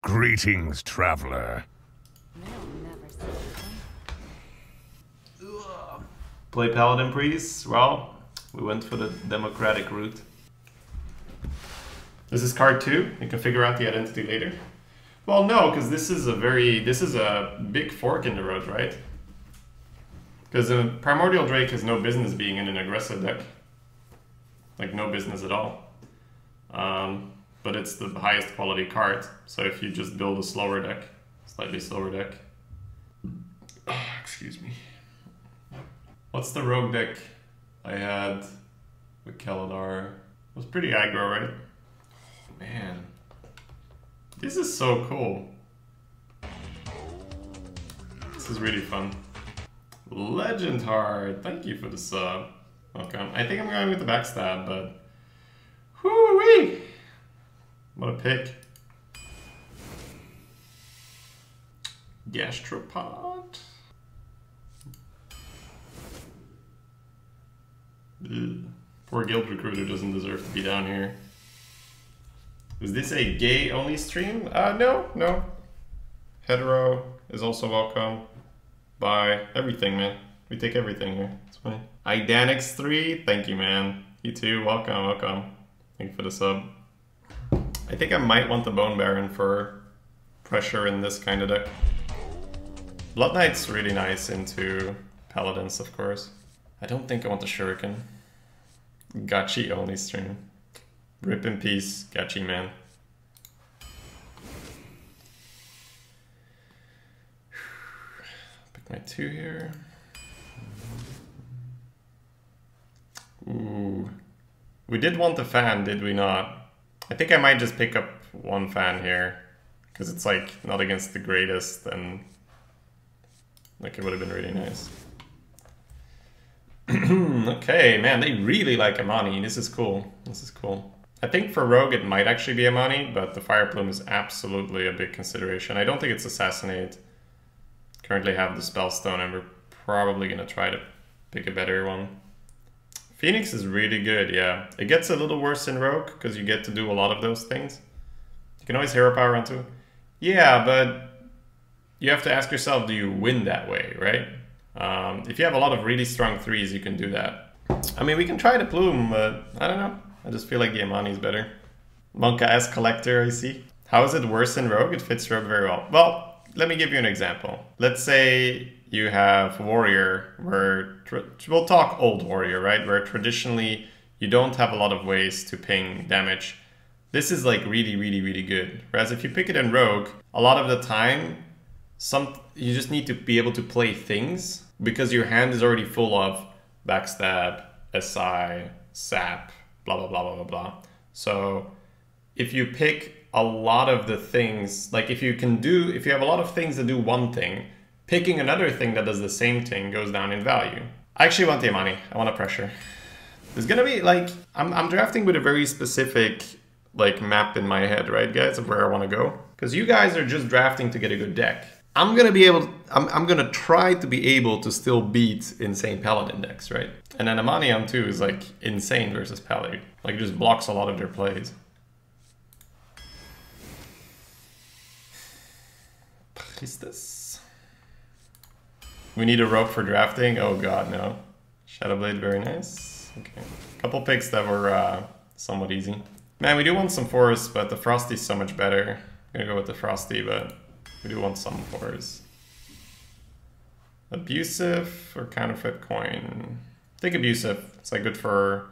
Greetings, traveler. Play Paladin Priest? Well, we went for the democratic route. This is card 2. You can figure out the identity later. Well, no, because this is a big fork in the road, right? Because a Primordial Drake has no business being in an aggressive deck. Like, no business at all. But it's the highest quality card, so if you just build a slower deck, slightly slower deck. Oh, excuse me. What's the rogue deck I had with Kaladar? It was pretty aggro, right? Oh, man. This is so cool. This is really fun. Legend Heart, thank you for the sub. Welcome. I think I'm going with the backstab, but... Whoo-wee! What a pick. Gastropod. Ugh. Poor guild recruiter doesn't deserve to be down here. Is this a gay-only stream? No. Hetero is also welcome. Bi, everything, man. We take everything here. It's fine. Idanix3, thank you, man. You too, welcome. Thank you for the sub. I think I might want the Bone Baron for pressure in this kind of deck. Blood Knight's really nice into Paladins, of course. I don't think I want the Shuriken. Gachi only stream. Rip in peace, Gachi man. Pick my 2 here. Ooh. We did want the fan, did we not? I think I might just pick up 1 fan here, because it's like not against the greatest, and like it would have been really nice. Okay, man, they really like Amani. This is cool. I think for Rogue it might actually be Amani, but the Fire Plume is absolutely a big consideration. I don't think it's Assassinate. Currently have the Spellstone, and we're probably gonna try to pick a better one. Phoenix is really good, yeah. It gets a little worse in Rogue, because you get to do a lot of those things. You can always hero power onto it. Yeah, but you have to ask yourself, do you win that way, right? If you have a lot of really strong 3s, you can do that. I mean, we can try the Plume, but I don't know. I just feel like the Amani is better. Monka S Collector, I see. How is it worse in Rogue? It fits Rogue very well. Well, let me give you an example. Let's say you have Warrior, where we'll talk old Warrior, right? Where traditionally you don't have a lot of ways to ping damage. This is like really good. Whereas if you pick it in Rogue, a lot of the time, you just need to be able to play things because your hand is already full of backstab, SI, sap, blah. So if you pick a lot of the things, like if you have a lot of things that do one thing, picking another thing that does the same thing goes down in value. I actually want the Amani. I want a pressure. There's gonna be like, I'm drafting with a very specific like map in my head, right guys, of where I want to go. Because you guys are just drafting to get a good deck. I'm gonna try to be able to still beat insane Paladin decks, right? And then Amani on 2 is like insane versus Paladin. Like it just blocks a lot of their plays. Priestess. We need a rope for drafting? Oh god, no. Shadowblade, very nice. Okay. Couple picks that were somewhat easy. Man, we do want some fours, but the Frosty's so much better. I'm gonna go with the Frosty, but we do want some fours. Abusive or counterfeit coin? I think abusive. It's like good for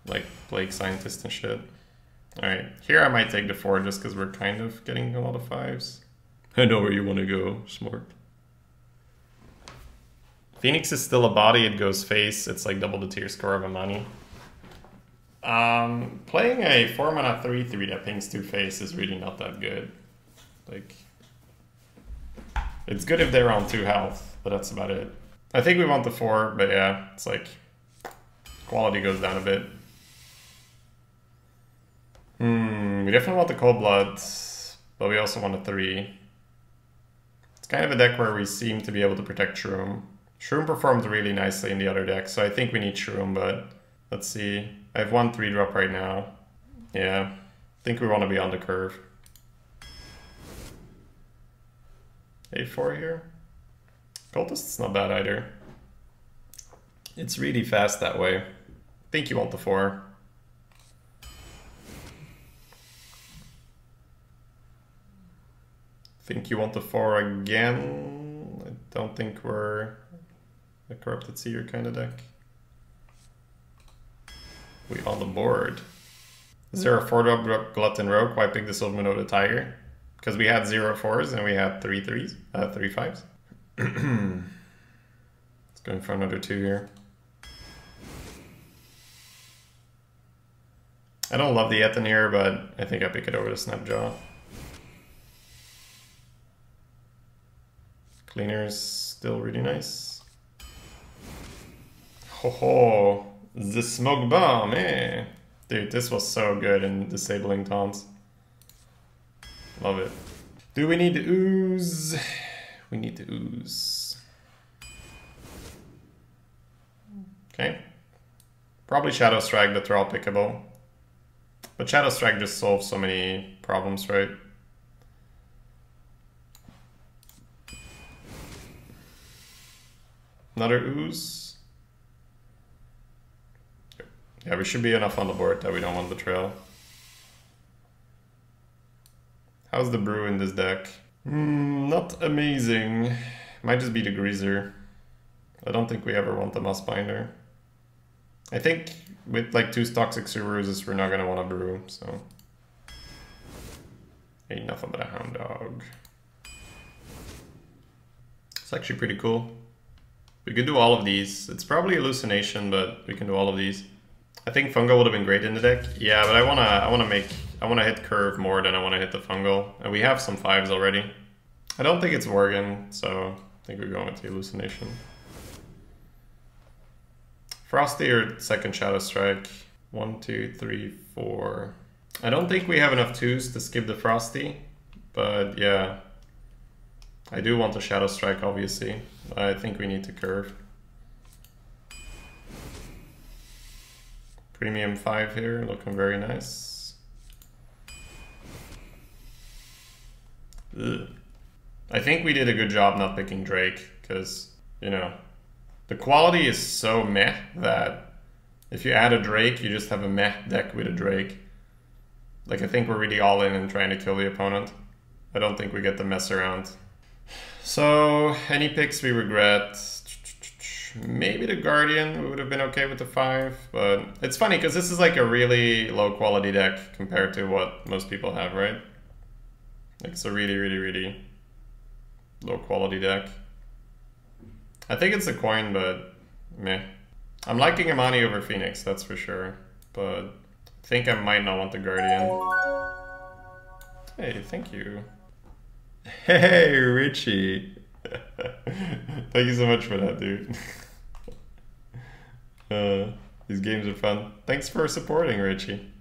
like Plague Scientist and shit. Alright, here I might take the 4 just because we're kind of getting a lot of 5s. I know where you want to go, smart. Phoenix is still a body, it goes face. It's like double the tier score of Amani. Playing a 4-mana 3/3 that pings 2 face is really not that good. Like, it's good if they're on 2 health, but that's about it. I think we want the 4, but yeah, it's like quality goes down a bit. We definitely want the Cold Blood, but we also want a 3. It's kind of a deck where we seem to be able to protect Shroom. Shroom performed really nicely in the other deck, so I think we need Shroom, but let's see. I have 1 3-drop right now. Yeah, I think we want to be on the curve. Play 4 here. Cultist's not bad either. It's really fast that way. I think you want the 4. Think you want the 4 again? I don't think we're a Corrupted Seer kind of deck. We on the board. Is there a 4-drop Glutton Rogue? Why pick the Silverman over the Tiger? Because we had 0 4s and we had 3 3s, 3 5s. Let's go for another 2 here. I don't love the Ethan here, but I think I pick it over the Snapjaw. Cleaner's still really nice. Ho ho! The Smoke Bomb, eh? Dude, this was so good in disabling taunts. Love it. Do we need to ooze? We need to ooze. Okay. Probably Shadow Strike, but they're all pickable. But Shadow Strike just solves so many problems, right? Another ooze. Yeah, we should be enough on the board that we don't want the trail. How's the brew in this deck? Not amazing. Might just be the Greaser. I don't think we ever want the Mossbinder. I think with like 2 Toxic Subarus, we're not gonna want to brew, so. Ain't nothing but a Hound Dog. It's actually pretty cool. We could do all of these. It's probably hallucination, but we can do all of these. I think Fungal would have been great in the deck. Yeah, but I wanna hit curve more than I wanna hit the Fungal. And we have some 5s already. I don't think it's Worgen, so I think we're going with the hallucination. Frosty or second Shadow Strike. 1, 2, 3, 4. I don't think we have enough 2s to skip the Frosty, but yeah. I do want the Shadow Strike, obviously. I think we need to curve. Premium 5 here, looking very nice. Ugh. I think we did a good job not picking Drake, because, you know, the quality is so meh that if you add a Drake, you just have a meh deck with a Drake. Like, I think we're really all in and trying to kill the opponent. I don't think we get to mess around. So, any picks we regret? Maybe the Guardian, we would have been okay with the 5, but it's funny because this is like a really low quality deck compared to what most people have, right? Like it's a really, really, really low quality deck. I think it's a coin, but meh. I'm liking Amani over Phoenix, that's for sure, but I think I might not want the Guardian. Hey, thank you. Hey, Richie. Thank you so much for that, dude. These games are fun. Thanks for supporting, Richie.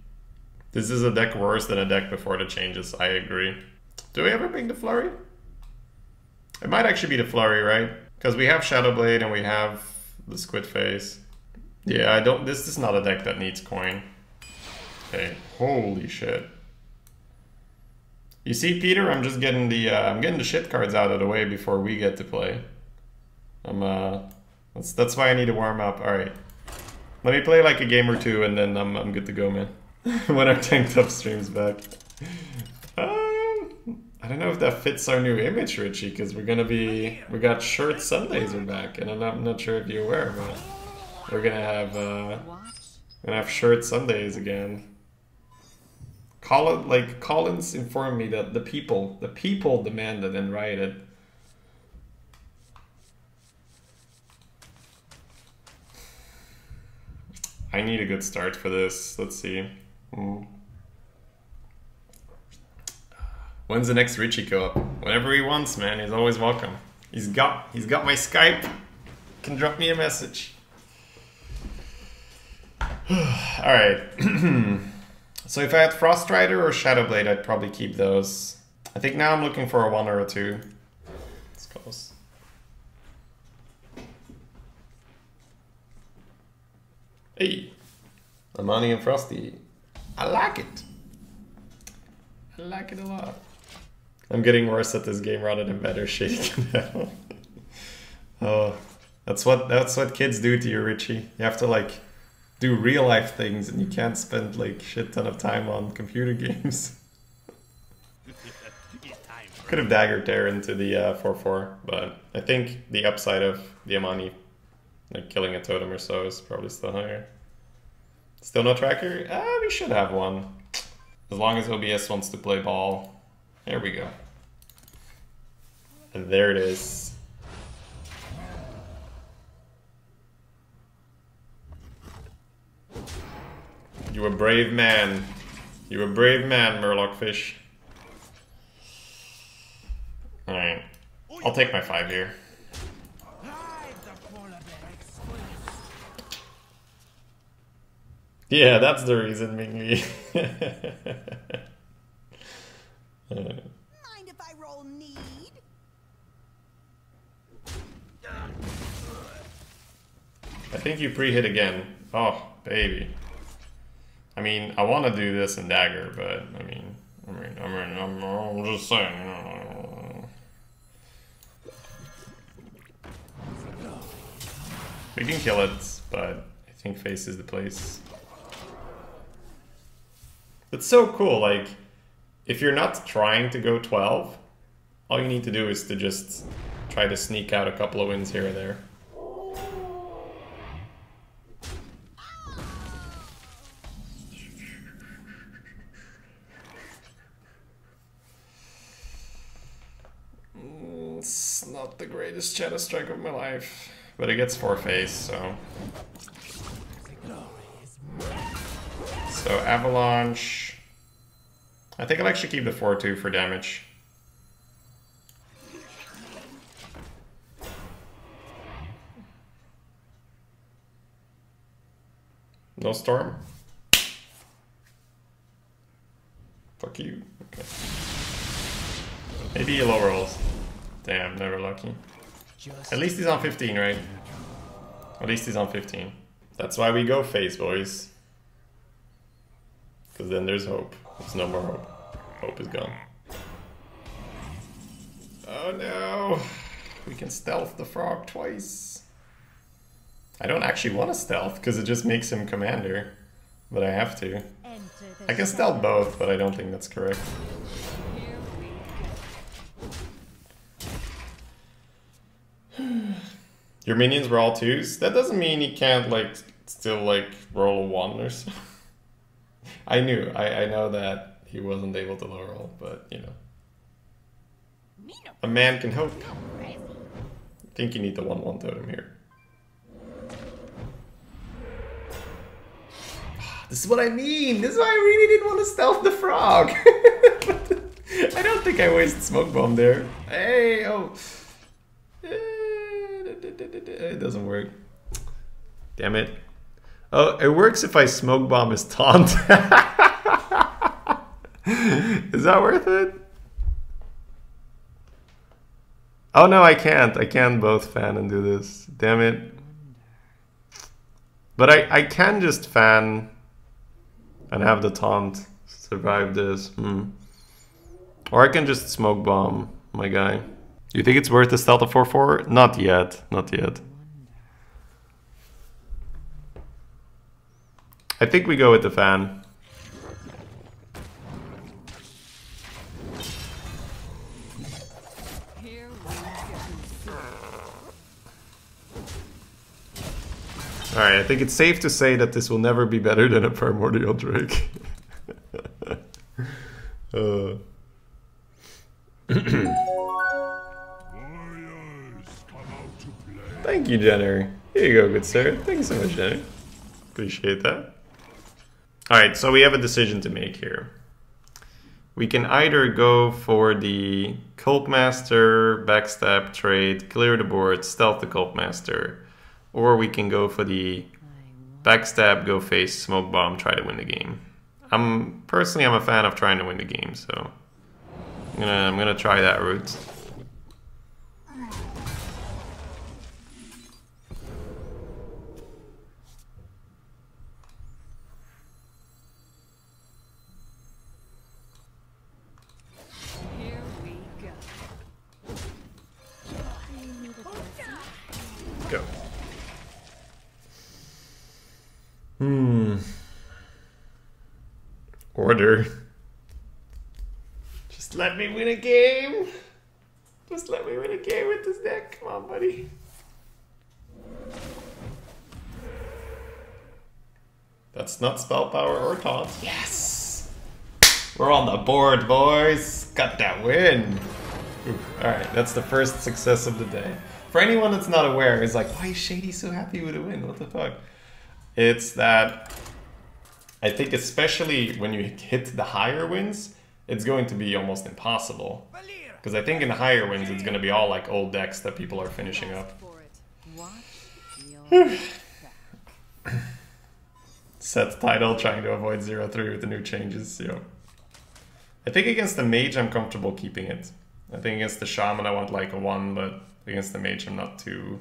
This is a deck worse than a deck before the changes, I agree. Do we ever pick the Flurry? It might actually be the Flurry, right? Because we have Shadowblade and we have the Squid Face. Yeah, I don't. This is not a deck that needs coin. Okay, holy shit. You see, Peter, I'm just getting the shit cards out of the way before we get to play. That's why I need to warm up. All right, let me play like a game or two, and then I'm good to go, man. When our Tanked Up stream's back. I don't know if that fits our new image, Richie, because we got Shirt Sundays are back, and I'm not sure if you're aware, but we're gonna have Shirt Sundays again. Collins informed me that the people demanded and rioted. I need a good start for this. Let's see. When's the next Richie co-op? Whenever he wants, man. He's always welcome. He's got my Skype. Can drop me a message. All right. So if I had Frost Rider or Shadowblade, I'd probably keep those. I think now I'm looking for a 1 or a 2. It's close. Hey, Amani and Frosty. I like it. I like it a lot. I'm getting worse at this game rather than better. Shaking down. Oh, that's what kids do to you, Richie. You have to like do real life things, and you can't spend like shit ton of time on computer games. Could have daggered there into the 4/4, but I think the upside of the Amani, like killing a totem or so, is probably still higher. Still no tracker? We should have one. As long as OBS wants to play ball. There we go. And there it is. You a brave man. You a brave man, Murloc-fish. Alright. I'll take my 5 here. Yeah, that's the reason, Mingli. Mind if I roll need? I think you pre-hit again. Oh, baby. I mean, I want to do this in dagger, but I'm just saying. We can kill it, but I think face is the place. It's so cool, like, if you're not trying to go 12, all you need to do is to just try to sneak out a couple of wins here or there. It's not the greatest shadow strike of my life, but it gets 4 face, so... So Avalanche... I think I'll actually keep the 4/2 for damage. No Storm? Fuck you. Okay. Maybe he low rolls. Damn, never lucky. At least he's on 15, right? At least he's on 15. That's why we go face, boys. Because then there's hope. There's no more hope. Hope is gone. Oh no! We can stealth the frog twice. I don't actually want to stealth because it just makes him commander. But I have to. I can stealth both, but I don't think that's correct. Your minions were all 2s? That doesn't mean he can't like still like roll a 1 or so. I knew. I know that he wasn't able to low roll, but you know. A man can hope. I think you need the 1/1 totem here. This is what I mean! This is why I really didn't want to stealth the frog! I don't think I wasted smoke bomb there. Hey, oh! It doesn't work. Damn it. Oh, it works if I smoke bomb his taunt. Is that worth it? Oh no, I can't. I can't both fan and do this. Damn it. But I can just fan and have the taunt survive this. Or I can just smoke bomb my guy. You think it's worth the stealth of 4/4? Not yet. Not yet. I think we go with the fan. Alright, I think it's safe to say that this will never be better than a Primordial Drake. Thank you, Jenner. Here you go, good sir. Thank you so much, Jenner. Appreciate that. Alright, so we have a decision to make here. We can either go for the Cult Master, backstab trade, clear the board, stealth the Cult Master. Or we can go for the backstab, go face, smoke bomb, try to win the game. Personally, I'm a fan of trying to win the game, so I'm gonna try that route. go. Order. Just let me win a game. Just let me win a game with this deck. Come on, buddy. That's not spell power or taunt. Yes! We're on the board, boys. Got that win. Alright, that's the first success of the day. For anyone that's not aware, it's like, why is Shady so happy with a win? What the fuck? It's that I think especially when you hit the higher wins, it's going to be almost impossible. Because I think in the higher wins, it's going to be all like old decks that people are finishing up. Set title, trying to avoid 0-3 with the new changes. Yo. I think against the mage, I'm comfortable keeping it. I think against the shaman, I want like a 1, but against the mage, I'm not too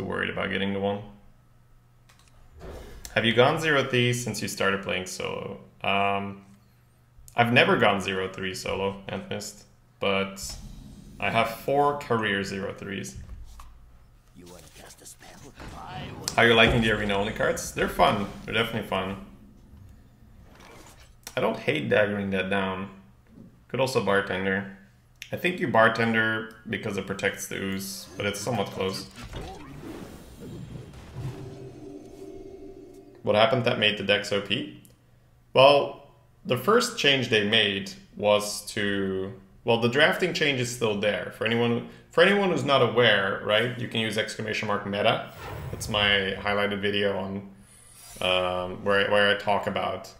worried about getting the 1. Have you gone 0-3 since you started playing solo? I've never gone 0-3 solo, Anthmist, but I have 4 career 0-3s. How are you liking the arena only cards? They're fun. They're definitely fun. I don't hate daggering that down. Could also bartender. I think you bartender because it protects the ooze, but it's somewhat close. What happened that made the decks OP? Well, the first change they made was to... Well, the drafting change is still there. For anyone who's not aware, right, you can use !meta. It's my highlighted video on where I talk about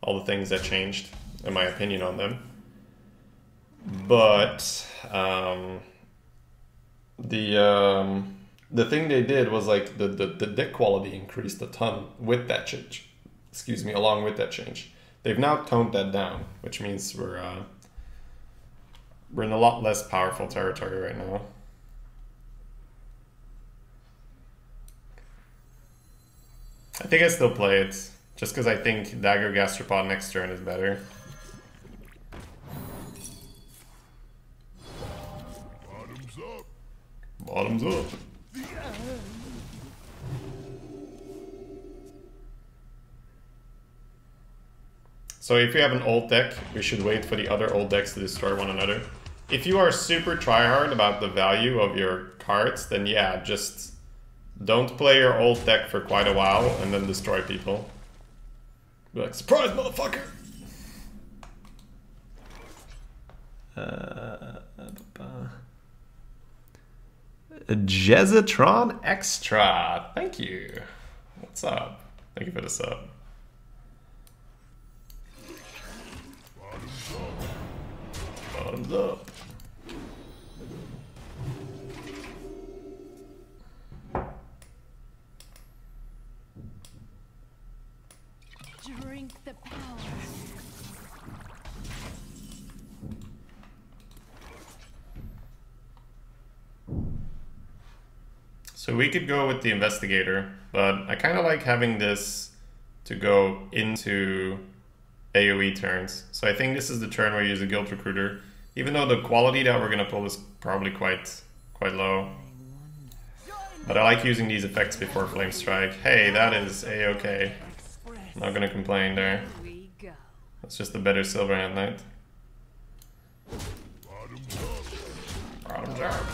all the things that changed and my opinion on them. But the thing they did was like the deck quality increased a ton with that change. Excuse me, along with that change. They've now toned that down, which means we're in a lot less powerful territory right now. I think I still play it, just because I think Dagger Gastropod next turn is better. Bottoms up. Bottoms up. So if you have an old deck, we should wait for the other old decks to destroy one another. If you are super tryhard about the value of your cards, then yeah, just don't play your old deck for quite a while and then destroy people. Be like, surprise, motherfucker! Jezatron Extra, thank you. What's up? Thank you for the sub. Bottoms up. Drink the power. So we could go with the investigator, but I kind of like having this to go into AoE turns. So I think this is the turn where you use a guild recruiter, even though the quality that we're gonna pull is probably quite low. But I like using these effects before Flame Strike. Hey, that is a-okay. Not gonna complain there. That's just a better Silverhand Knight. Bottoms up.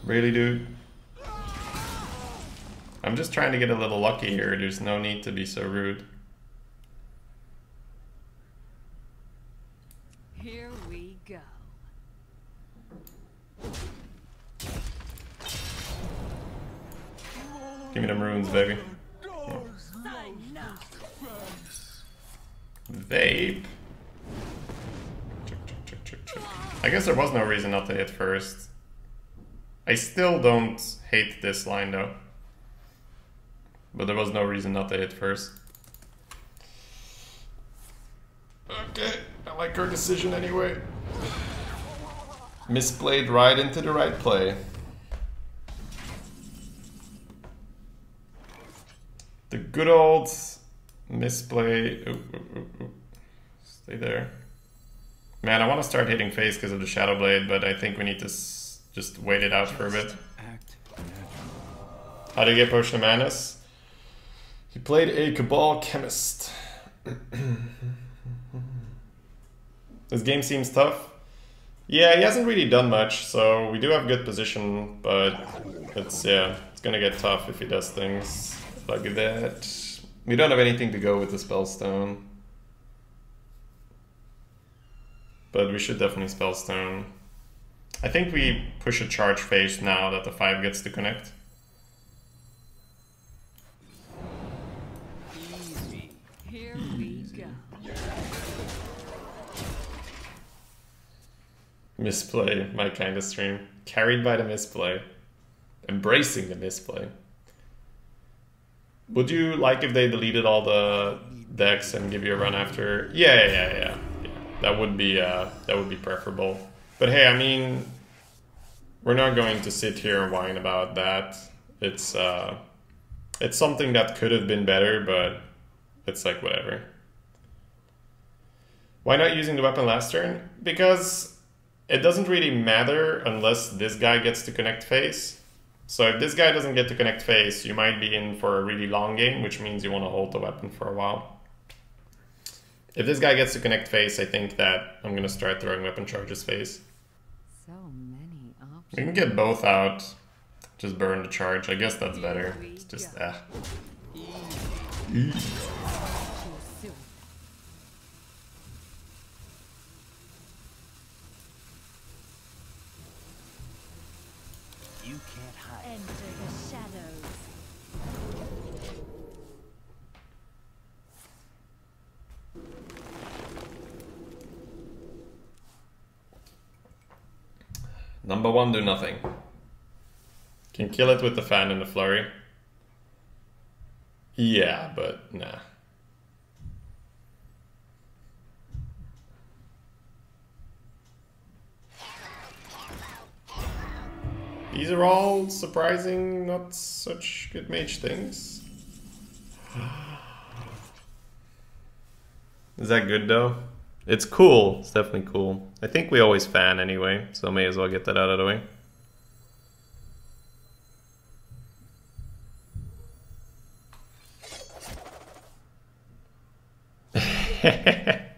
Really, dude? I'm just trying to get a little lucky here. There's no need to be so rude. Here we go. Give me them runes, baby. Vape. I guess there was no reason not to hit first. I still don't hate this line though. But there was no reason not to hit first. Okay, I like her decision anyway. Misplayed right into the right play. The good old misplay. Ooh, ooh, ooh, ooh. Stay there. Man, I want to start hitting face because of the Shadow Blade, but I think we need to just wait it out for a bit. How do you get Potion of Madness? He played a Cabal Chemist. This game seems tough. Yeah, he hasn't really done much, so we do have good position, but it's gonna get tough if he does things like that. We don't have anything to go with the Spellstone. But we should definitely Spellstone. I think we push a charge phase now that the 5 gets to connect. Easy. Here we go. Misplay, my kind of stream. Carried by the misplay. Embracing the misplay. Would you like if they deleted all the decks and give you a run after? Yeah. That would be preferable. But hey, I mean, we're not going to sit here and whine about that. It's something that could have been better, but it's like whatever. Why not using the weapon last turn? Because it doesn't really matter unless this guy gets to connect phase. So if this guy doesn't get to connect phase, you might be in for a really long game, which means you want to hold the weapon for a while. If this guy gets to connect phase, I think that I'm going to start throwing weapon charges phase. So many options. We can get both out. Just burn the charge. I guess that's better. It's just Too soon. You can't hide. Enter the shadows. Number 1, do nothing. Can kill it with the fan and the flurry. Yeah, but nah. These are all surprising, not such good mage things. Is that good though? It's cool. It's definitely cool. I think we always fan anyway, so may as well get that out of the way.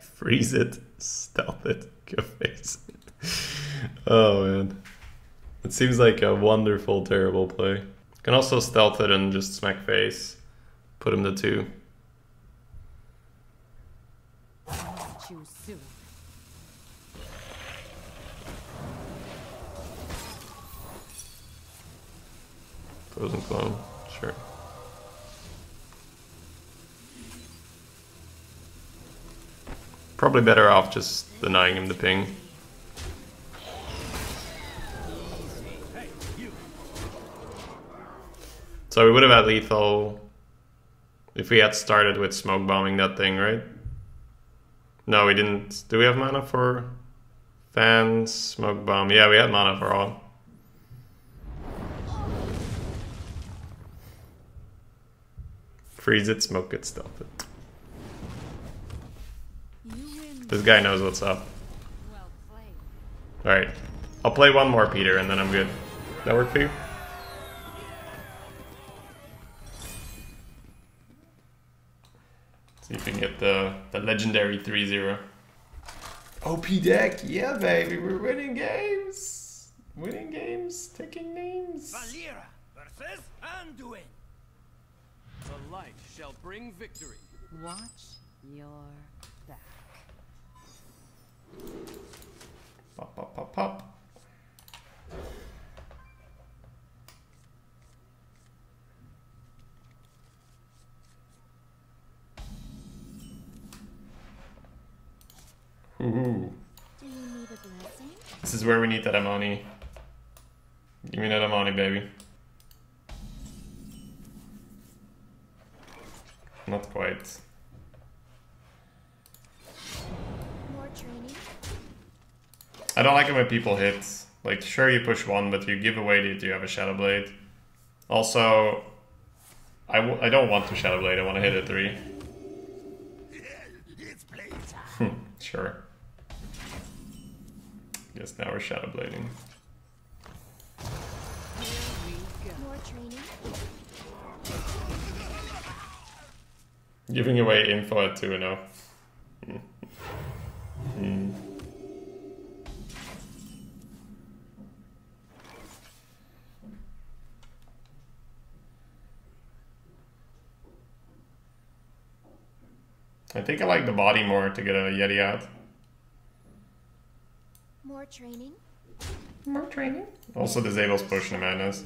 Freeze it, stealth it, go face it. Oh man. It seems like a wonderful, terrible play. Can also stealth it and just smack face. Put him to 2. Too soon. Frozen clone, sure. Probably better off just denying him the ping. So we would have had lethal if we had started with smoke bombing that thing, right? No, we didn't. Do we have mana for fans, smoke bomb? Yeah, we had mana for all. Freeze it, smoke it, stealth it. This guy knows what's up. Well played. Alright, I'll play one more, Peter, and then I'm good. That work for you? See if we can get the legendary 3-0. OP deck, yeah baby, we're winning games. Winning games, taking names. Valera versus Anduin. The light shall bring victory. Watch your back. Pop, pop, pop, pop. Ooh. Do you need a blessing? This is where we need that Amani. Give me that Amani, baby. Not quite. More training? I don't like it when people hit. Like, sure, you push one, but you give away that you have a Shadow Blade. Also, I don't want to Shadow Blade, I want to hit a 3. It's playtime. Sure. Guess now we're Shadow Blading. More training. Giving away info at 2-0. I think I like the body more to get a Yeti out. More training. More training. Also disables Potion of Madness.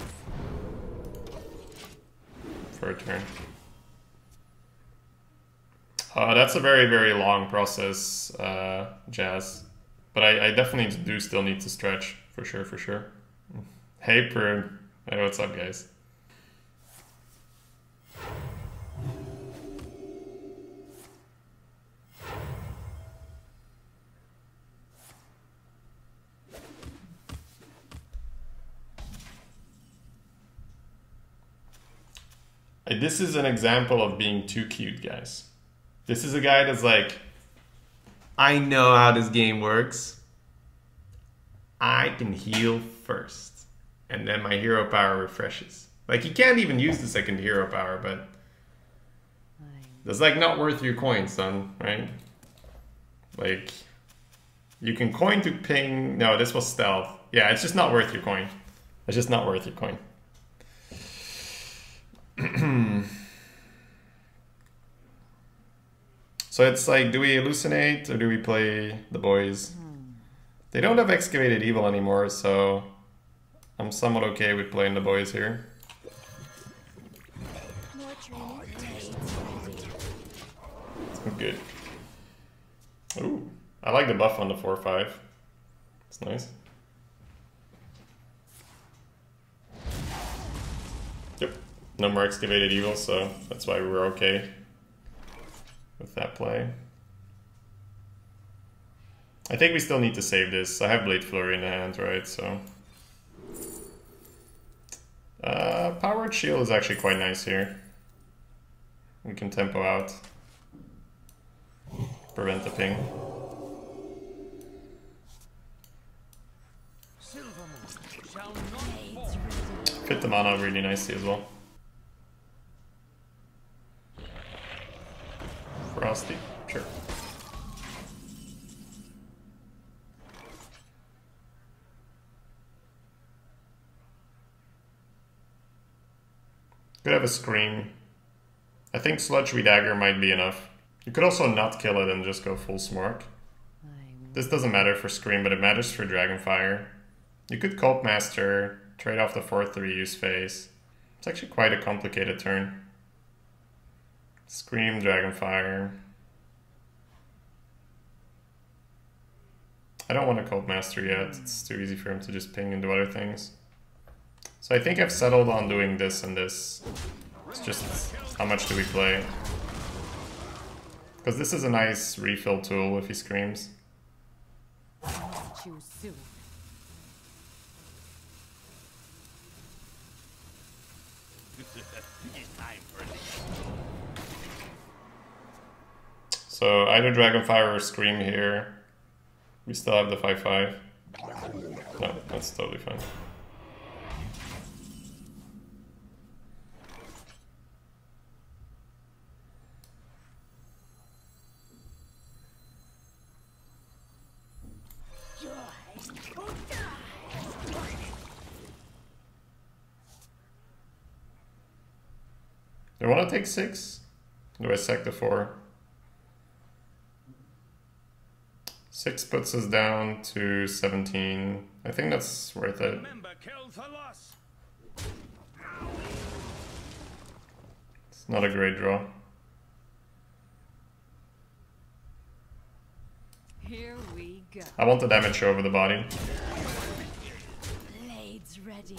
For a turn. That's a very, very long process, Jazz. But I definitely do still need to stretch, for sure, for sure. Hey, Prune. Hey, what's up, guys? This is an example of being too cute, guys. This is a guy that's like, I know how this game works. I can heal first. And then my hero power refreshes. Like, he can't even use the second hero power, but that's like not worth your coin, son, right? Like, you can coin to ping. No, this was stealth. Yeah, it's just not worth your coin. It's just not worth your coin. So it's like, do we hallucinate or do we play the boys? They don't have Excavated Evil anymore, so I'm somewhat okay with playing the boys here. More training. Good. Ooh, I like the buff on the 4/5. It's nice. Yep, no more Excavated Evil, so that's why we were okay with that play. I think we still need to save this. I have Blade Flurry in the hand, right? So Powered Shield is actually quite nice here. We can tempo out. Prevent the ping. Fit the mana really nicely as well. Frosty, sure. Could have a Scream. I think Sludge Dagger might be enough. You could also not kill it and just go full Smork. This doesn't matter for Scream, but it matters for Dragonfire. You could Cult Master, trade off the 4/3 use phase. It's actually quite a complicated turn. Scream, Dragonfire. I don't want a Cult Master yet. It's too easy for him to just ping into other things. So I think I've settled on doing this and this. It's just how much do we play? Because this is a nice refill tool if he screams. Choose soon. So either Dragonfire or Scream here. We still have the 5/5. No, that's totally fine. Do I want to take 6? Do I sack the 4? 6 puts us down to 17. I think that's worth it. It's not a great draw. Here we go. I want the damage over the body. Blades ready.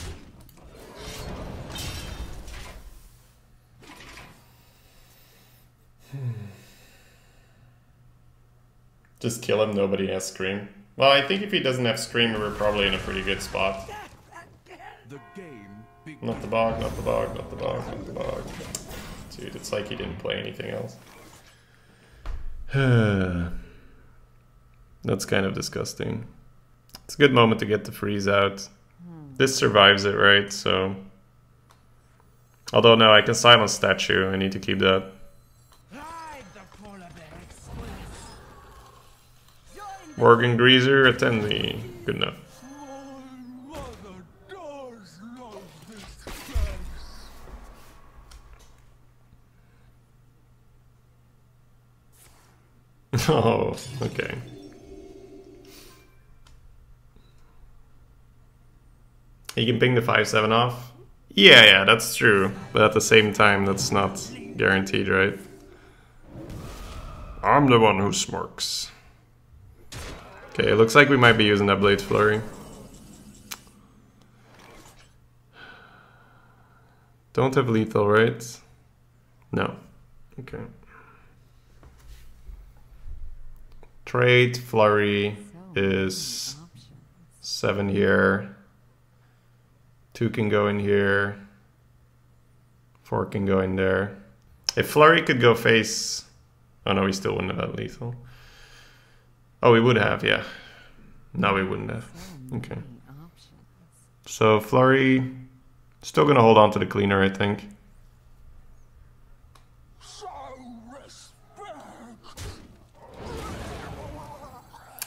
Just kill him, nobody has Scream. Well, I think if he doesn't have Screamer, we're probably in a pretty good spot. The game begins. Not the bog, not the bog, not the bog, not the bog. Dude, it's like he didn't play anything else. That's kind of disgusting. It's a good moment to get the freeze out. This survives it, right? So... Although, no, I can silence statue. I need to keep that. Worgen Greaser, attend me. Good enough. Oh, okay. You can ping the 5-7 off? Yeah, that's true. But at the same time, that's not guaranteed, right? I'm the one who smirks. Okay, it looks like we might be using that Blade Flurry. Don't have lethal, right? No. Okay. Trade Flurry is 7 here. 2 can go in here. 4 can go in there. If Flurry could go face... Oh no, we still wouldn't have had lethal. Oh, we would have, yeah. No, we wouldn't have. Okay. So Flurry... Still gonna hold on to the cleaner, I think.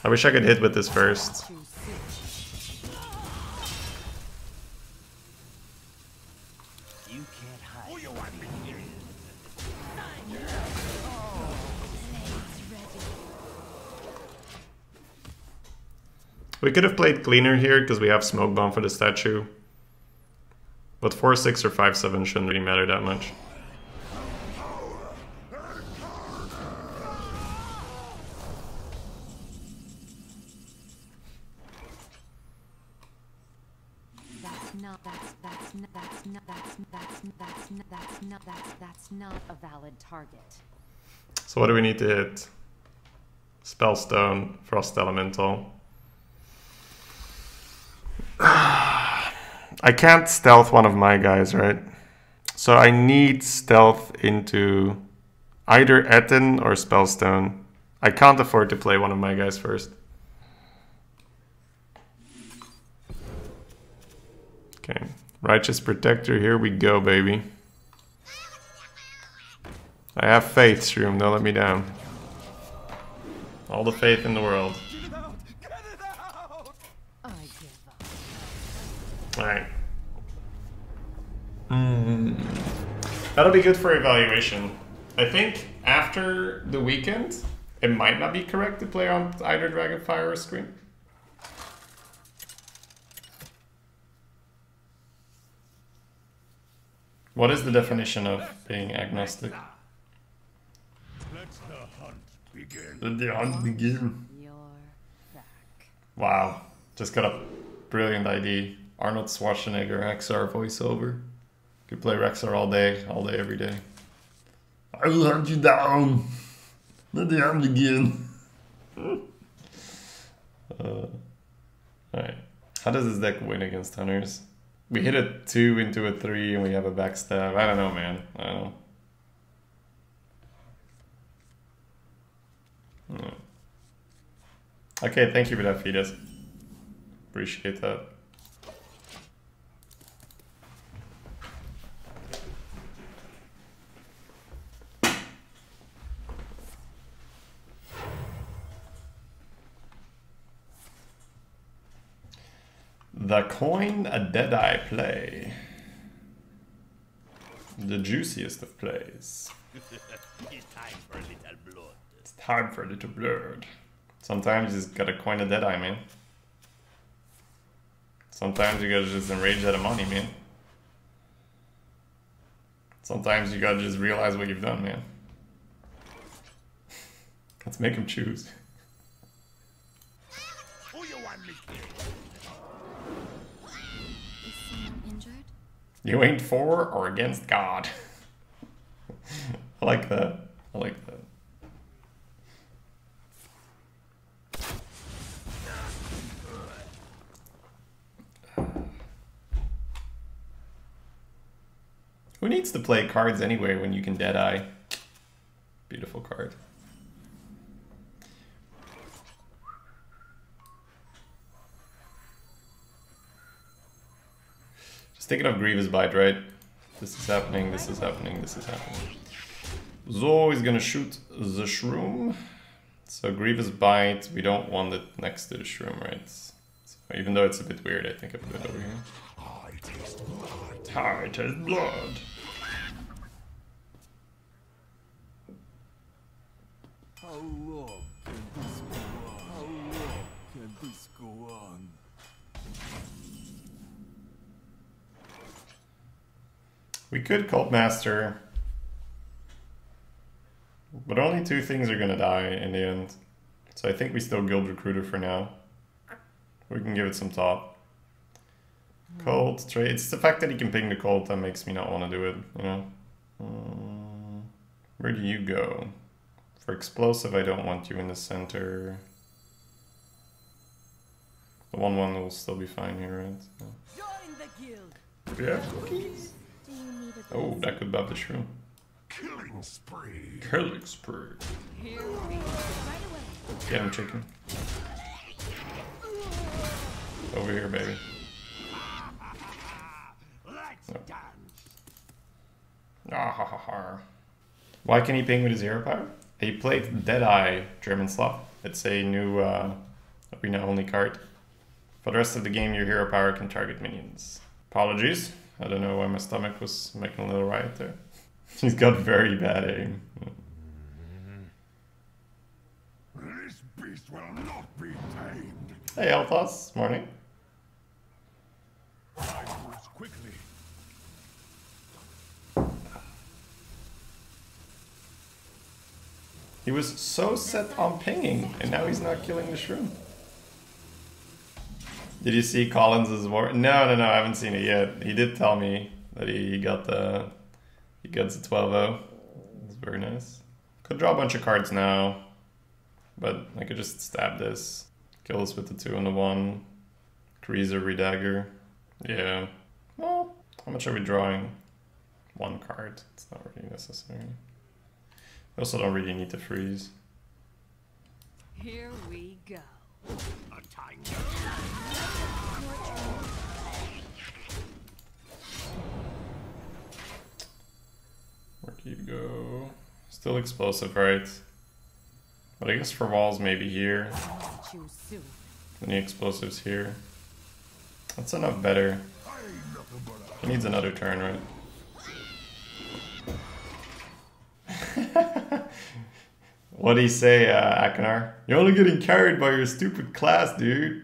I wish I could hit with this first. You can't hide. We could have played cleaner here because we have smoke bomb for the statue. But 4-6 or 5-7 shouldn't really matter that much. That's not a valid target. So what do we need to hit? Spellstone, Frost Elemental. I can't stealth one of my guys, right? So I need stealth into either Etten or Spellstone. I can't afford to play one of my guys first. Okay, Righteous Protector, here we go, baby. I have faith, Shroom, don't let me down. All the faith in the world. Alright. That'll be good for evaluation. I think after the weekend, it might not be correct to play on either Dragonfire or Scream. What is the definition of being agnostic? Let the hunt begin. Let the hunt begin. You're back. Wow. Just got a brilliant ID. Arnold Schwarzenegger, Rexar voiceover. Could play Rexar all day, every day. I will hunt you down. Let the hunt begin. Alright. How does this deck win against Hunters? We hit a 2 into a 3 and we have a backstab. I don't know, man. I don't know. Okay, thank you for that, Fides. Appreciate that. The coin a Deadeye play. The juiciest of plays. It's time for a little blood. It's time for a little blood. Sometimes you just gotta coin a Deadeye, man. Sometimes you gotta just enrage that money, man. Sometimes you gotta just realize what you've done, man. Let's make him choose. Who you want me to? Is someone injured? You ain't for or against God. I like that. I like that. Who needs to play cards anyway when you can Deadeye? Beautiful card. Just thinking of Grievous Bite, right? This is happening, this is happening, this is happening. Zo is gonna shoot the shroom. So Grievous Bite, we don't want it next to the shroom, right? So even though it's a bit weird, I think I put it over here. I taste blood. I taste blood. How long can this go on? How long can this go on? We could Cult Master, but only 2 things are gonna die in the end. So I think we still Guild Recruiter for now. We can give it some thought. Cult, trade. It's the fact that he can ping the Cult that makes me not want to do it, you know? Where do you go? For Explosive, I don't want you in the center. The 1-1 will still be fine here, right? Join the guild. Yeah, cookies. Do you need a Oh, that could buff the shroom. Killing spree. Killing spree. Here we go. Right away. Get him, chicken. Over here, baby. Let's Nope. dance. Ah, ha, ha, ha. Why can he ping with his hero power? He played Deadeye German Slav. It's a new arena only card. For the rest of the game, your hero power can target minions. Apologies. I don't know why my stomach was making a little riot there. He's got very bad aim. This beast will not be tamed. Hey, Alphas. Morning. I moves quickly. He was so set on pinging, and now he's not killing the shroom. Did you see Collins' war? No, I haven't seen it yet. He did tell me that he got the 12-0. It's very nice. Could draw a bunch of cards now, but I could just stab this. Kill this with the 2 and the 1. Creaser, Redagger. Yeah. Well, how much are we drawing? 1 card. It's not really necessary. We also don't really need to freeze. Here we go. A time. Where do you go? Still explosive, right? But I guess for walls maybe here. Choose soon. Any explosives here. That's enough better. I ain't nothing but a He needs another turn, right? What'd he say, Akanar? You're only getting carried by your stupid class, dude.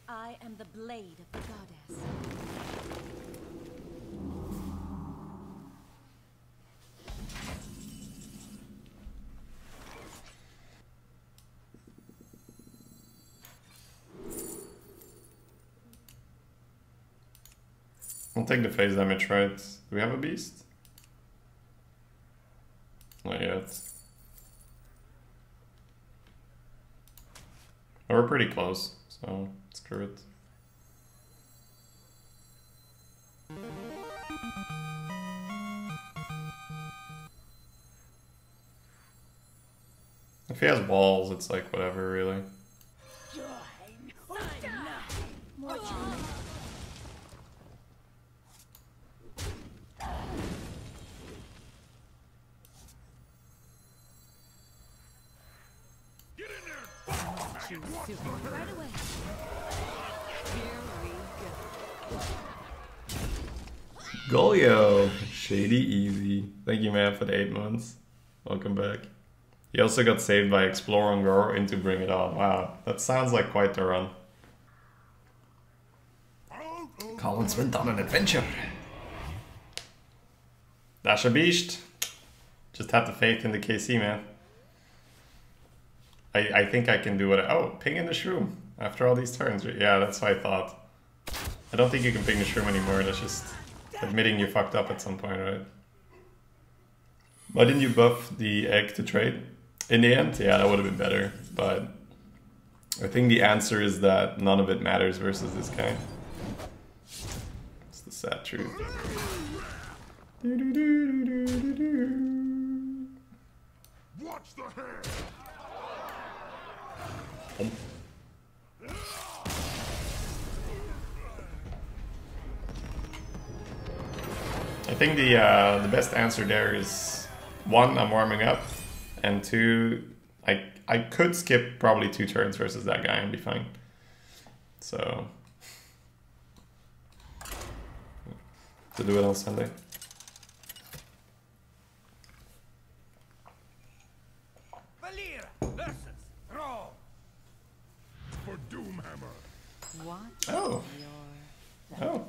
I am the blade of the goddess. I'll take the phase damage, right? Do we have a beast? Not yet. We're pretty close, so screw it. If he has walls, it's like whatever, really. More time. get in there. Choose soon. Right away. Here we go. Golio! Shady easy. Thank you, man, for the 8 months. Welcome back. He also got saved by Explore and Grow into Bring It On. Wow, that sounds like quite the run. Collins went on an adventure. Dash a beast. Just have the faith in the KC, man. I think I can do it. Oh, ping in the shroom after all these turns. Yeah, that's what I thought. I don't think you can ping the shroom anymore. That's just admitting you fucked up at some point, right? Why didn't you buff the egg to trade? In the end, yeah, that would have been better. But I think the answer is that none of it matters versus this guy. It's the sad truth. Watch the hand. I think the best answer there is 1, I'm warming up, and 2, I could skip probably 2 turns versus that guy and be fine. So to do it on Sunday. Valir versus Throw. For Doomhammer. Watch Oh. your Oh.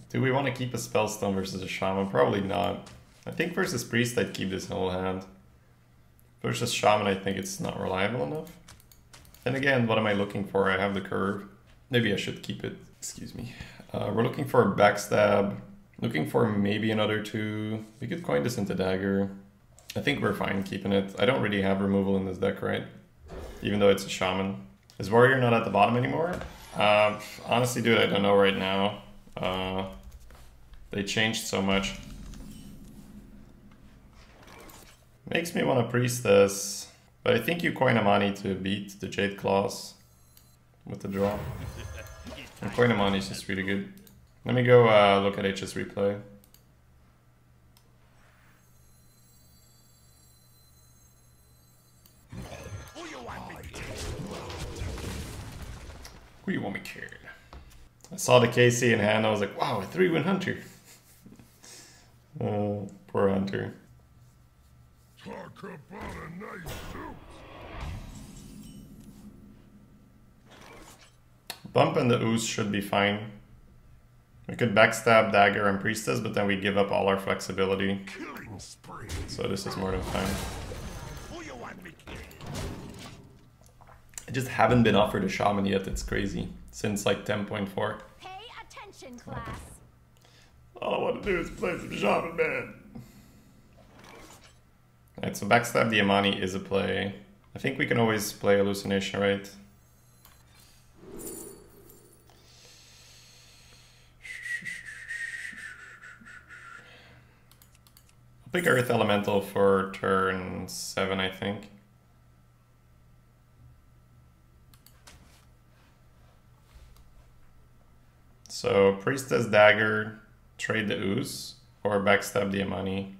Do we want to keep a Spellstone versus a Shaman? Probably not. I think versus Priest I'd keep this whole hand. Versus Shaman I think it's not reliable enough. And again, what am I looking for? I have the curve. Maybe I should keep it. Excuse me. We're looking for a backstab. Looking for maybe another 2. We could coin this into dagger. I think we're fine keeping it. I don't really have removal in this deck, right? Even though it's a Shaman. Is Warrior not at the bottom anymore? Honestly, dude, I don't know right now. They changed so much. Makes me want to Priestess. But I think you coin a money to beat the Jade Claws with the draw. And coin a money is just really good. Let me go look at HS replay. Who you want me to? Who you want me killed? I saw the KC in hand, I was like, wow, a 3-win Hunter. Poor Hunter. Talk about a nice suit. Bump and the Ooze should be fine. We could backstab, dagger, and priestess, but then we give up all our flexibility. Killing spree. So this is more than fine. Who you want me to? I just haven't been offered a shaman yet, it's crazy. Since like 10.4. Pay attention, class. All I want to do is play some shaman, man. Alright, so backstab the Imani is a play. I think we can always play hallucination, right? I'll pick Earth Elemental for turn 7, I think. So Priestess Dagger, trade the Ooze, or backstab the Imani.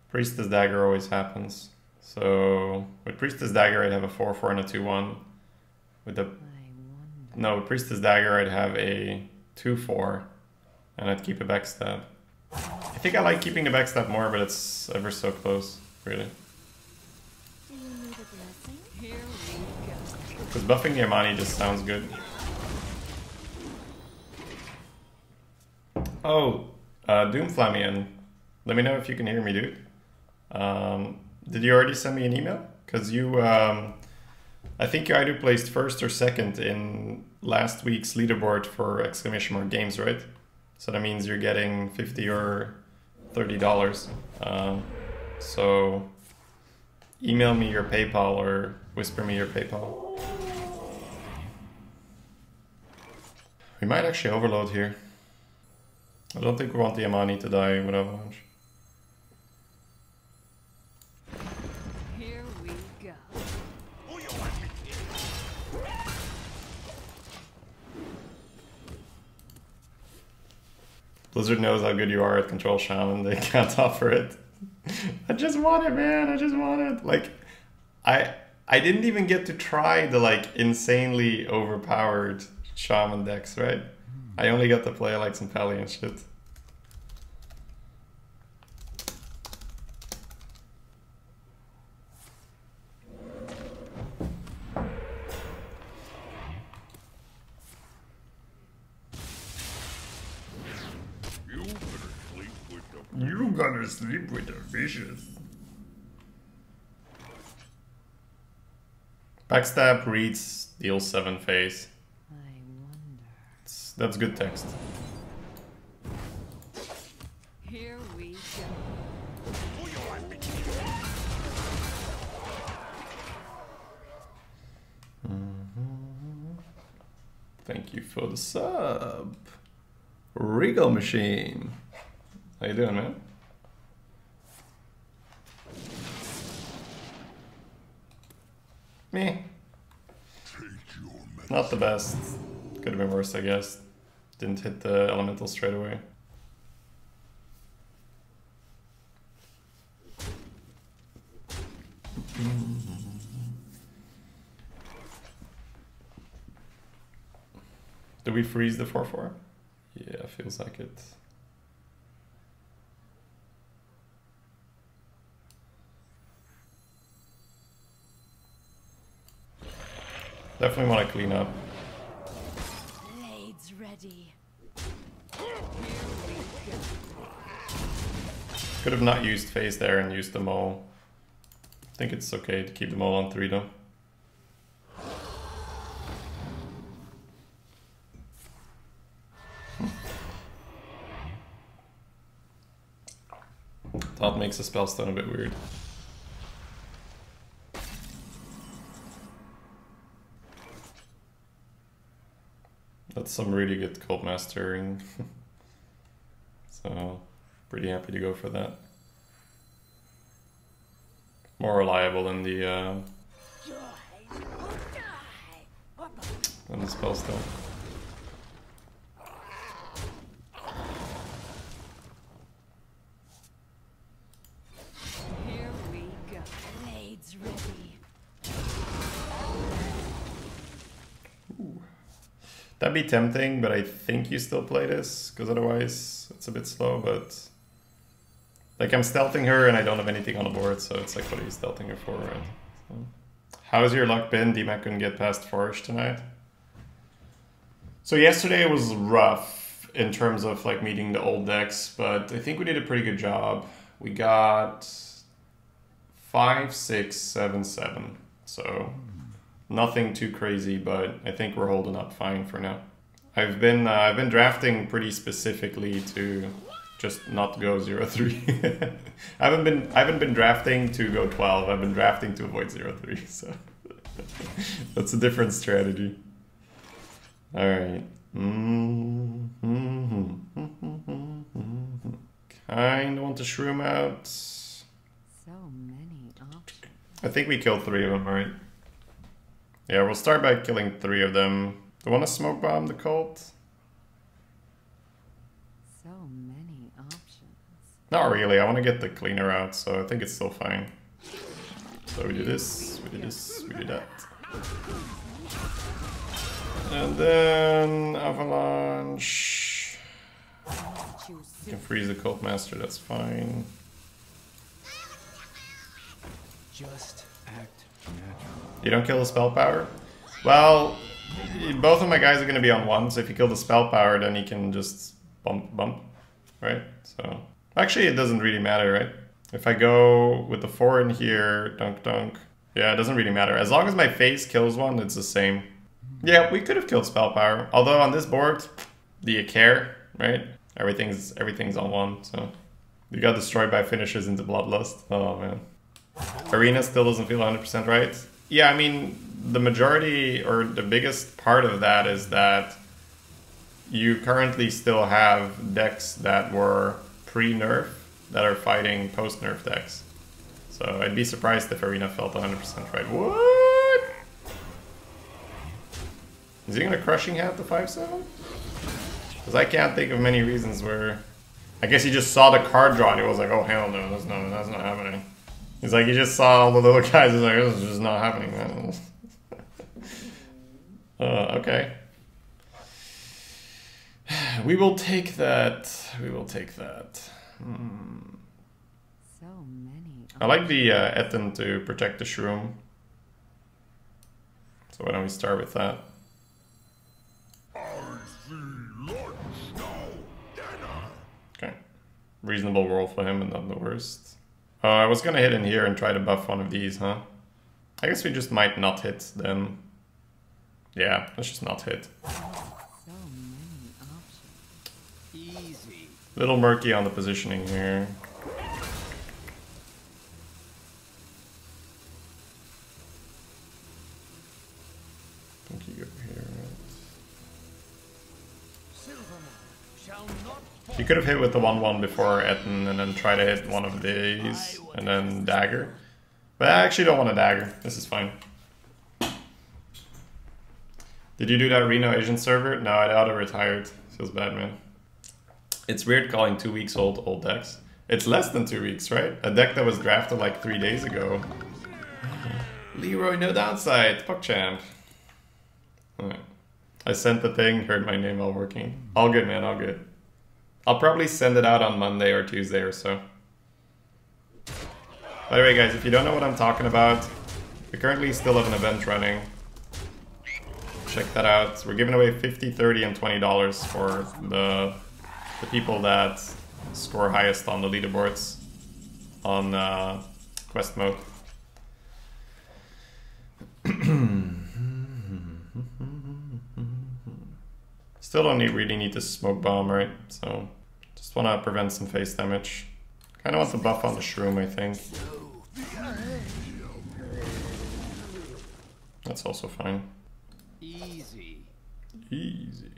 Priestess Dagger always happens. So with Priestess Dagger I'd have a 4-4 and a 2-1. With the no, with Priestess Dagger I'd have a 2-4 and I'd keep a backstab. I think I like keeping the backstab more, but it's ever so close, really. Do you need a blessing? Here we go. Because buffing the Imani just sounds good. Oh, Doom Flamian. Let me know if you can hear me, dude. Did you already send me an email? Because you, I think you either placed first or second in last week's leaderboard for exclamation mark games, right? So that means you're getting $50 or $30. So email me your PayPal or whisper me your PayPal. We might actually overload here. I don't think we want the Imani to die with Avalanche. Here we go. Who you want me to? Blizzard knows how good you are at Control Shaman, they can't offer it. I just want it, man, I just want it. Like, I didn't even get to try the like insanely overpowered Shaman decks, right? I only got to play like some Pally and shit. You better sleep with the fishes. Backstab reads deal 7 phase. I wonder. That's good text. Here we go. Who you want me to? Thank you for the sub. Regal Machine. How you doing, man? Meh. Not the best. Could have been worse, I guess. Didn't hit the elemental straight away. Do we freeze the 4/4? Yeah, feels like it. Definitely want to clean up. Blades ready. Could have not used phase there and used the mole. I think it's okay to keep the mole on 3 though. That makes a spellstone a bit weird. That's some really good cult mastering. So, pretty happy to go for that. More reliable than the spellstone. Here we go. Blades ready. That'd be tempting, but I think you still play this, because otherwise it's a bit slow, but... Like, I'm stealthing her and I don't have anything on the board, so it's like, what are you stealthing her for, right? So. How's your luck been? D-Mac couldn't get past Forge tonight. So yesterday was rough in terms of like meeting the old decks, but I think we did a pretty good job. We got 5, 6, 7, 7. So nothing too crazy, but I think we're holding up fine for now. I've been drafting pretty specifically to just not go 0-3. I haven't been drafting to go 12. I've been drafting to avoid 0-3. So that's a different strategy. All right. Kind of want to shroom out. So many options. I think we killed 3 of them, right? Yeah, we'll start by killing 3 of them. Do you want to smoke bomb the cult? So many options. Not really. I want to get the cleaner out, so I think it's still fine. So we do this, we do this, we do that. And then avalanche. You can freeze the cult master, that's fine. Just act natural. You don't kill the spell power? Well, both of my guys are going to be on 1, so if you kill the spell power, then he can just bump, right? So actually, it doesn't really matter, right? If I go with the 4 in here, dunk, yeah, it doesn't really matter. As long as my face kills one, it's the same. Yeah, we could have killed spell power. Although on this board, do you care, right? Everything's on 1, so you got destroyed by finishes into Bloodlust. Oh man. Arena still doesn't feel 100% right. Yeah, I mean, the majority or the biggest part of that is that you currently still have decks that were pre-nerf that are fighting post-nerf decks. So I'd be surprised if Arena felt 100% right. What? Is he gonna Crushing Hat the 5/7? Because I can't think of many reasons where... I guess he just saw the card draw and he was like, oh hell no, that's not happening. He's like, he just saw all the little guys, he's like, this is just not happening, man. Okay. We will take that. We will take that. So many. I like the Etten to protect the Shroom. So why don't we start with that? Okay. Reasonable roll for him and not the worst. I was gonna hit in here and try to buff one of these, huh? I guess we just might not hit then. Yeah, let's just not hit. So many options. Easy. Little murky on the positioning here. I think you go here, right? You could have hit with the 1/1 before Etten and then try to hit one of these and then dagger. But I actually don't want a dagger. This is fine. Did you do that Reno Asian server? No, I auto-retired. Feels bad, man. It's weird calling 2 weeks old decks. It's less than 2 weeks, right? A deck that was drafted like 3 days ago. Leroy, no downside. PuckChamp. Alright. I sent the thing, heard my name while working. All good, man, all good. I'll probably send it out on Monday or Tuesday or so. By the way, guys, if you don't know what I'm talking about, we currently still have an event running. Check that out. We're giving away $50, $30, and $20 for the people that score highest on the leaderboards on quest mode. Still don't really need to smoke bomb, right? So just want to prevent some face damage. Kind of want the buff on the shroom, I think. That's also fine. Easy. Easy.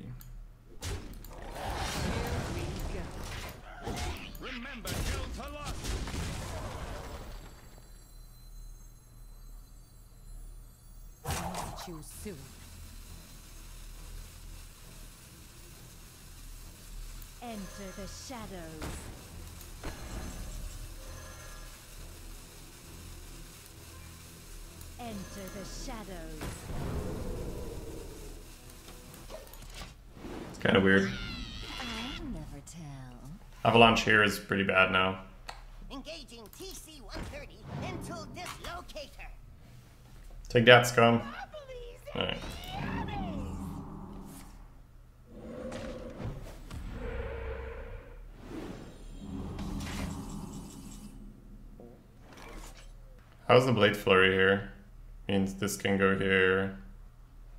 Remember, kill to loss. I'll choose soon. Enter the shadows. Enter the shadows. It's kind of weird. I'll never tell. Avalanche here is pretty bad now. Engaging TC-130 into dislocator. Take that, scum. Alright. How's the Blade Flurry here? Means this can go here.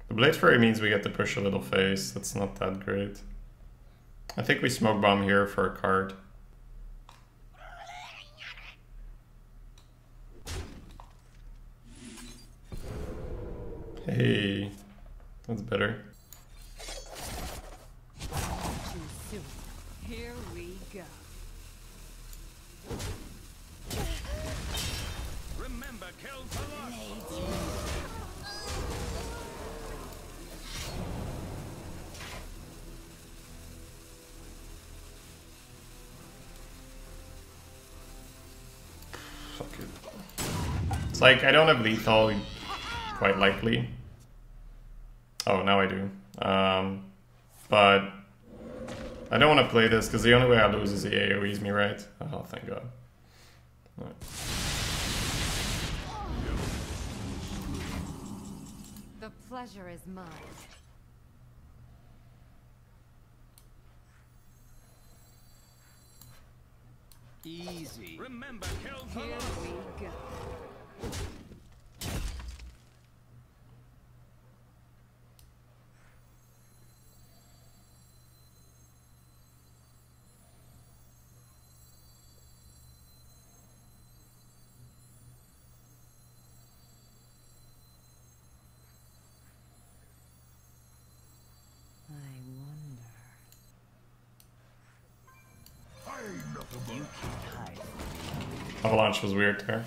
The Blade Flurry means we get to push a little face. That's not that great. I think we Smoke Bomb here for a card. Hey, that's better. Choose soon. Here we go. Remember, kill to loss. Fuck it. It's like I don't have lethal, quite likely. Oh, now I do. But I don't want to play this because the only way I lose is he AoEs me, right? Oh, thank God. Right. The pleasure is mine. Easy. Remember, kill to Here loss. we go. Avalanche was weird there.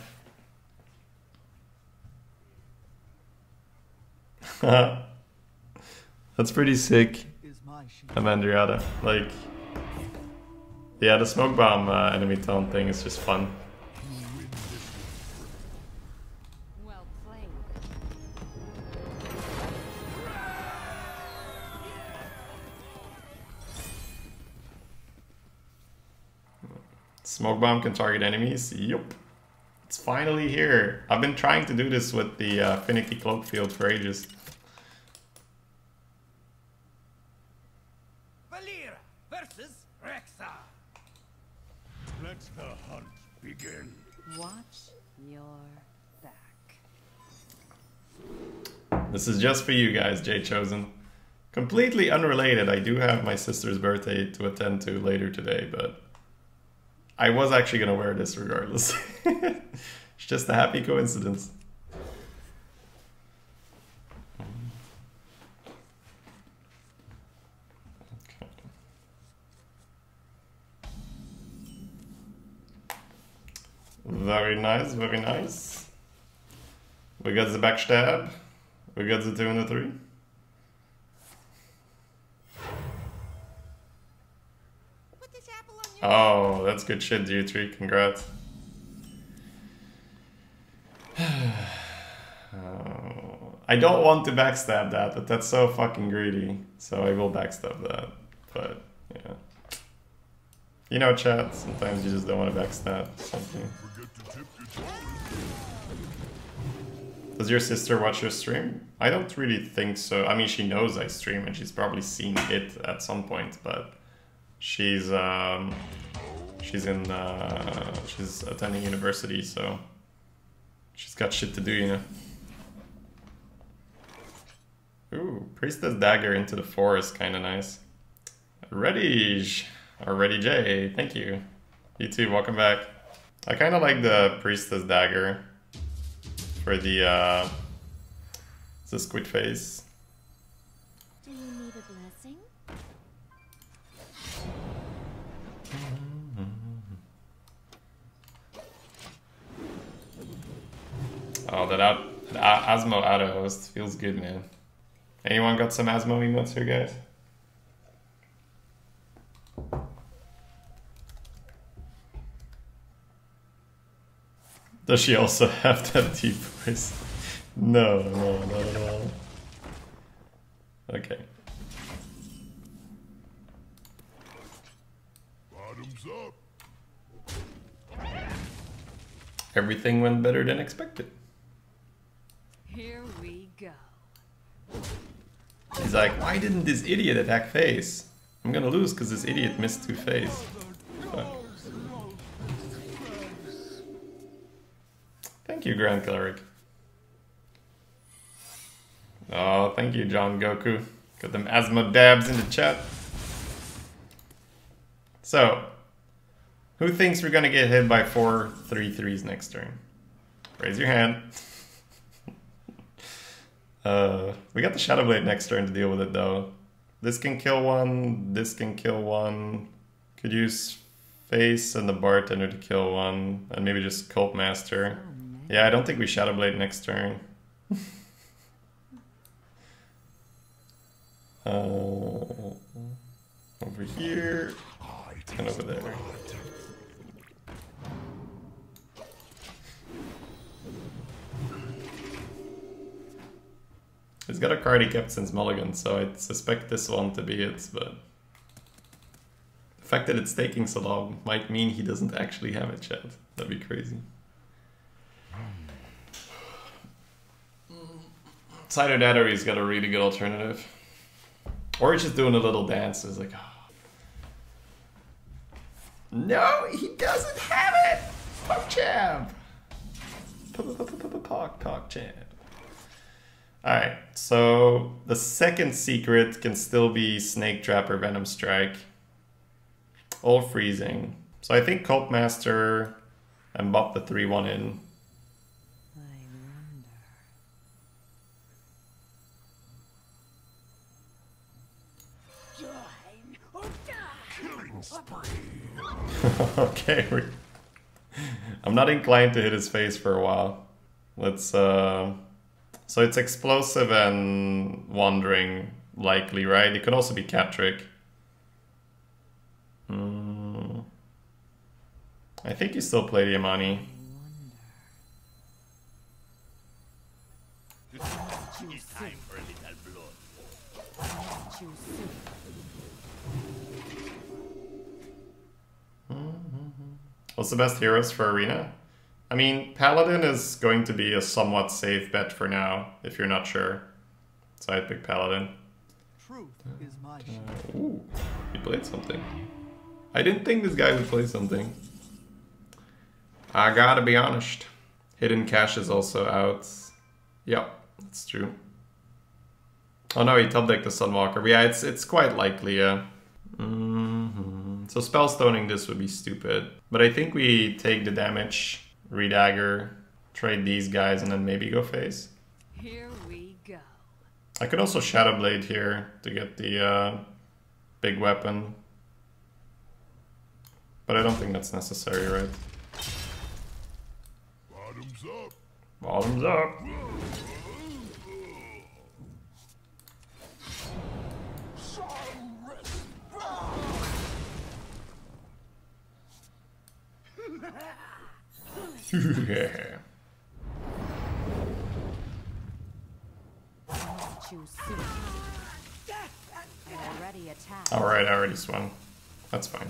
That's pretty sick, Amandriata. Like, yeah, the Smoke Bomb enemy taunt thing is just fun. Well played. Smoke Bomb can target enemies? Yup. It's finally here. I've been trying to do this with the Finicky Cloak Field for ages. Valir versus Rexa. Let the hunt begin. Watch your back. This is just for you guys, Jay Chosen. Completely unrelated, I do have my sister's birthday to attend to later today, but I was actually gonna wear this regardless. It's just a happy coincidence. Okay. Very nice, very nice. We got the backstab. We got the 2 and the 3. Put this apple on your Oh, that's good shit, G3. Congrats. I don't want to backstab that, but that's so fucking greedy. So I will backstab that. But, yeah. You know, chat, sometimes you just don't want to backstab something. Does your sister watch your stream? I don't really think so. I mean, she knows I stream and she's probably seen it at some point, but she's attending university, so she's got shit to do, you know. Ooh, Priestess Dagger into the 4 is kind of nice. Ready J, thank you. You too, welcome back. I kind of like the Priestess Dagger for the squid face. Do you need a blessing? Oh, that Asmo auto host feels good, man. Anyone got some Asmo emotes here, guys? Does she also have that deep voice? No, not at all. Okay. Bottoms up. Everything went better than expected. Here we go. He's like, why didn't this idiot attack face? I'm gonna lose because this idiot missed 2 face. Fuck. Thank you, Grand Cleric. Oh, thank you, John Goku. Got them asthma dabs in the chat. So, who thinks we're gonna get hit by 4 3/3s next turn? Raise your hand. We got the Shadow Blade next turn to deal with it though. This can kill one, this can kill one. Could use Face and the Bartender to kill one, and maybe just Cult Master. Yeah, I don't think we Shadow Blade next turn. Over here, and over there. He's got a card he kept since Mulligan, so I suspect this one to be it, but the fact that it's taking so long might mean he doesn't actually have it, chat. That'd be crazy. It's either that or he's got a really good alternative. Or he's just doing a little dance. It's like, oh. No, he doesn't have it! PogChamp! PogChamp. Alright, so the second secret can still be Snake Trap or Venom Strike. All freezing. So I think Cult Master and bop the 3-1 in. Okay, I'm not inclined to hit his face for a while. Let's so it's explosive and wandering likely, right? It could also be Cat Trick. I think you still play the Imani. What's the best heroes for Arena? I mean, Paladin is going to be a somewhat safe bet for now, if you're not sure. So I'd pick Paladin. Truth is my Ooh, he played something. I didn't think this guy would play something. I gotta be honest. Hidden Cache is also out. Yep, that's true. Oh no, he top decked the Sunwalker. But yeah, it's quite likely, yeah. So Spellstoning this would be stupid. But I think we take the damage, redagger, trade these guys, and then maybe go face. Here we go. I could also Shadow Blade here to get the big weapon. But I don't think that's necessary, right? Bottoms up. Yeah. Choose soon. Already attacked. Alright, I already swung. That's fine.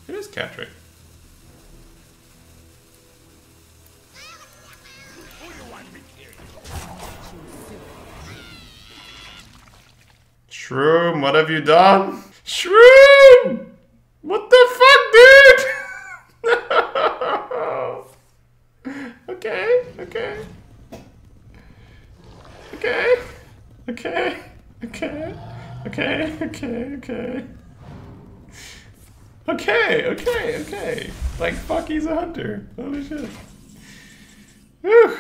It is Catrick. Shroom, what have you done? Shroom! What the fuck, dude? No! Okay, okay. Okay. Okay. Okay. Okay. Okay. Okay. Okay. Okay. Okay. Like, fuck, he's a hunter. Holy shit. Whew.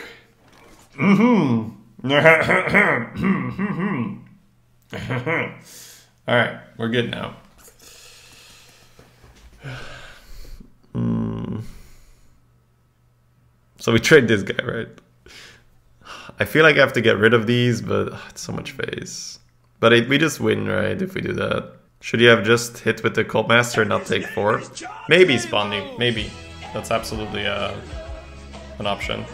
Alright, we're good now. So we trade this guy, right? I feel like I have to get rid of these, but it's so much phase. But we just win, right, if we do that. Should you have just hit with the Cult Master and not take 4? Maybe Spondy, maybe. That's absolutely an option.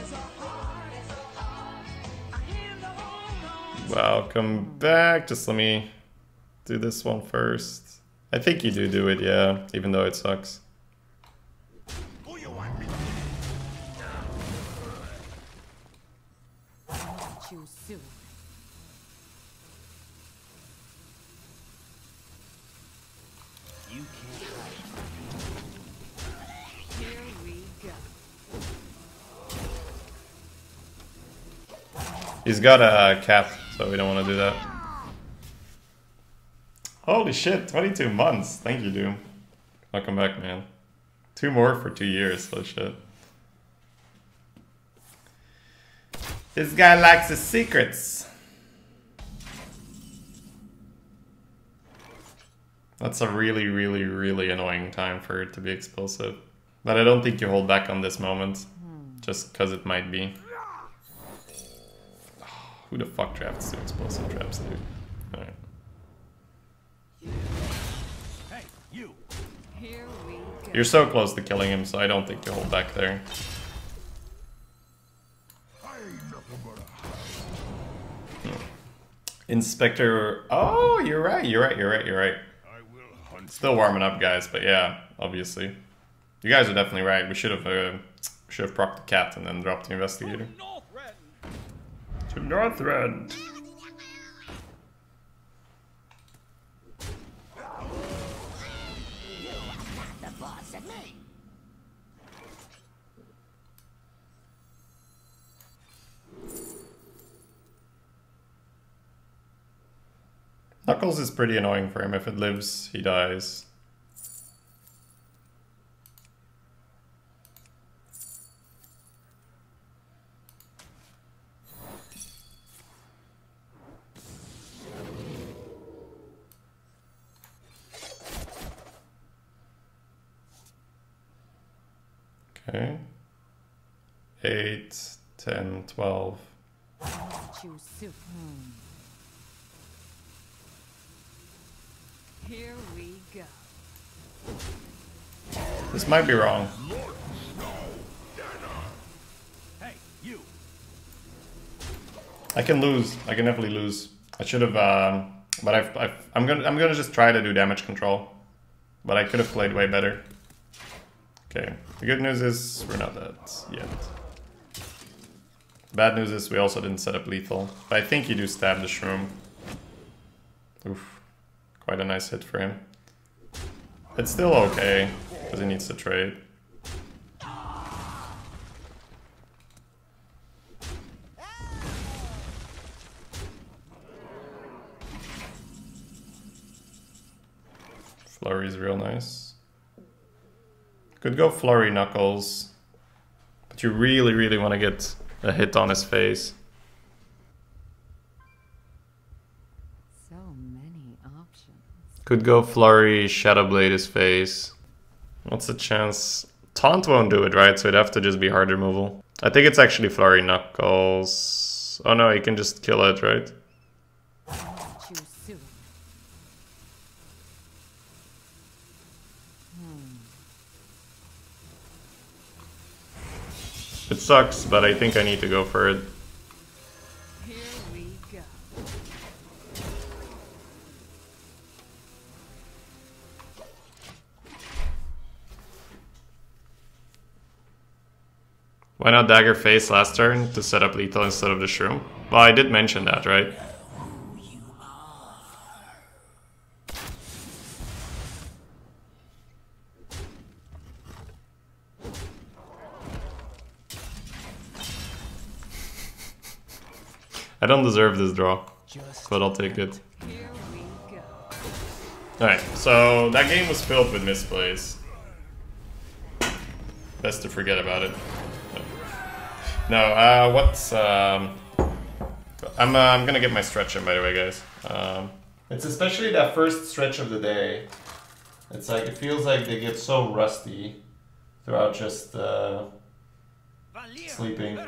Welcome back. Just let me do this one first. I think you do it, yeah, even though it sucks. Choose soon. You can't hide. Here we go. He's got a cap, so we don't want to do that. Holy shit, 22 months. Thank you, Doom. Welcome back, man. 2 more for 2 years, holy shit. This guy likes his secrets. That's a really, really, really annoying time for it to be explosive. But I don't think you hold back on this moment. Just because it might be. Who the fuck drafts 2 explosive traps, dude? Alright. Hey, you. Here we go. You're so close to killing him, so I don't think you hold back there. Inspector. Oh, you're right. Still warming up, guys, but yeah, obviously. You guys are definitely right. We should have procced the cat and then dropped the investigator. To Northrend. The boss at me. Knuckles is pretty annoying for him. If it lives, he dies. Okay. 8, 10, 12. Choose soon. Here we go. This might be wrong. Hey, you. I can lose. I can definitely lose. I should have, but I'm gonna just try to do damage control. But I could have played way better. Okay. The good news is we're not dead yet. Bad news is we also didn't set up lethal. But I think you do stab the shroom. Oof. Quite a nice hit for him. It's still okay, because he needs to trade. Flurry's real nice. Could go Flurry Knuckles. But you really, really want to get a hit on his face. So many options. Could go Flurry, Shadow Blade his face. What's the chance? Taunt won't do it, right? So it'd have to just be hard removal. I think it's actually Flurry Knuckles. Oh no, he can just kill it, right? Choose soon. It sucks, but I think I need to go for it. Here we go. Why not Dagger Face last turn to set up lethal instead of the Shroom? Well, I did mention that, right? I don't deserve this draw, but I'll take it. Here we go. Alright, so that game was filled with misplays. Best to forget about it. No, I'm gonna get my stretch in, by the way, guys. It's especially that first stretch of the day. It's like, it feels like they get so rusty throughout just sleeping.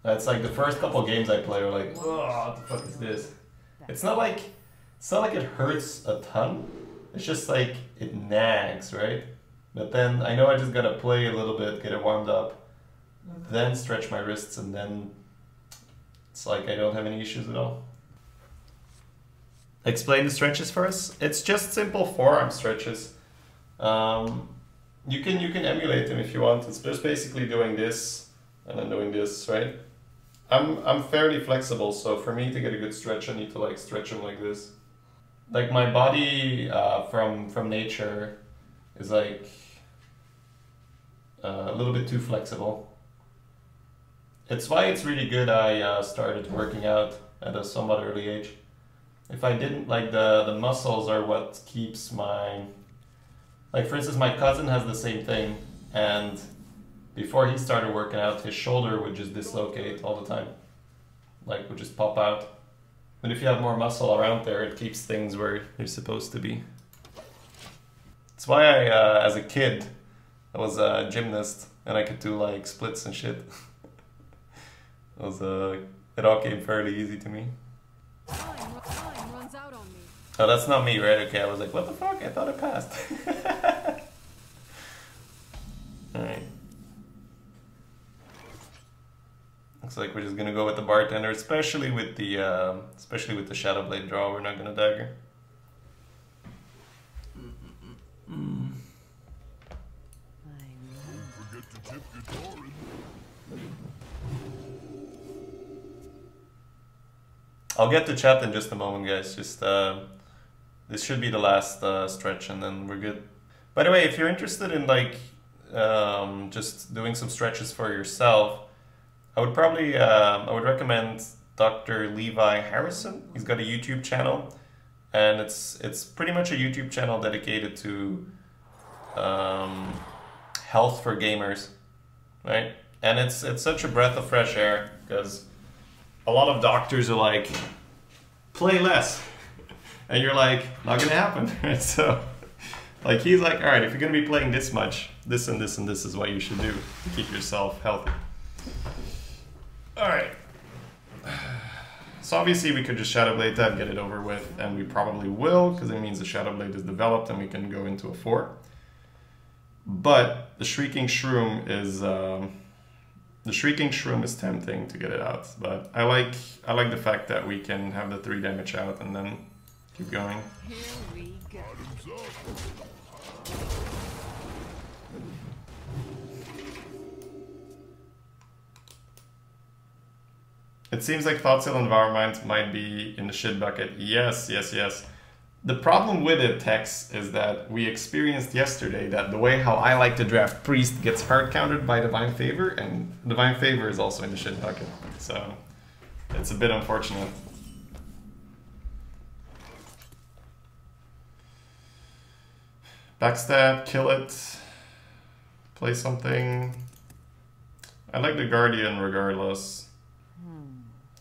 It's like the first couple games I play are like, oh, what the fuck is this? It's not like it hurts a ton. It's just like it nags, right? But then I know I just gotta play a little bit, get it warmed up, then stretch my wrists, and then it's like I don't have any issues at all. Explain the stretches for us. It's just simple forearm stretches. You can emulate them if you want. It's just basically doing this and then doing this, right? I'm fairly flexible, so for me to get a good stretch, I need to like stretch them like this. Like my body from nature is like a little bit too flexible. It's why it's really good I started working out at a somewhat early age. If I didn't, like the muscles are what keeps my... Like for instance, my cousin has the same thing, and before he started working out, his shoulder would just dislocate all the time. Like, would just pop out. But if you have more muscle around there, it keeps things where you're supposed to be. That's why I, as a kid, I was a gymnast, and I could do like splits and shit. It all came fairly easy to me. Time runs out on me. Oh, that's not me, right? Okay, I was like, what the fuck? I thought I passed. Alright. Looks like we're just gonna go with the bartender, especially with the Shadow Blade draw. We're not gonna dagger. I'll get to chat in just a moment, guys. Just this should be the last stretch, and then we're good. By the way, if you're interested in like just doing some stretches for yourself, I would probably I would recommend Dr. Levi Harrison. He's got a YouTube channel, and it's pretty much a YouTube channel dedicated to health for gamers, right? And it's such a breath of fresh air, because a lot of doctors are like, play less, and you're like, not gonna happen, right? So like he's like, all right, if you're gonna be playing this much, this and this and this is what you should do to keep yourself healthy. All right. So obviously we could just Shadow Blade that, get it over with, and we probably will, because it means the Shadow Blade is developed and we can go into a 4. But the Shrieking Shroom is tempting to get it out, but I like the fact that we can have the 3 damage out and then keep going. Here we go. It seems like Thoughtseal Environment might be in the shit bucket. Yes, yes, yes. The problem with it, Tex, is that we experienced yesterday that the way how I like to draft Priest gets hard countered by Divine Favor, and Divine Favor is also in the shit bucket. So it's a bit unfortunate. Backstab, kill it, play something. I like the Guardian regardless.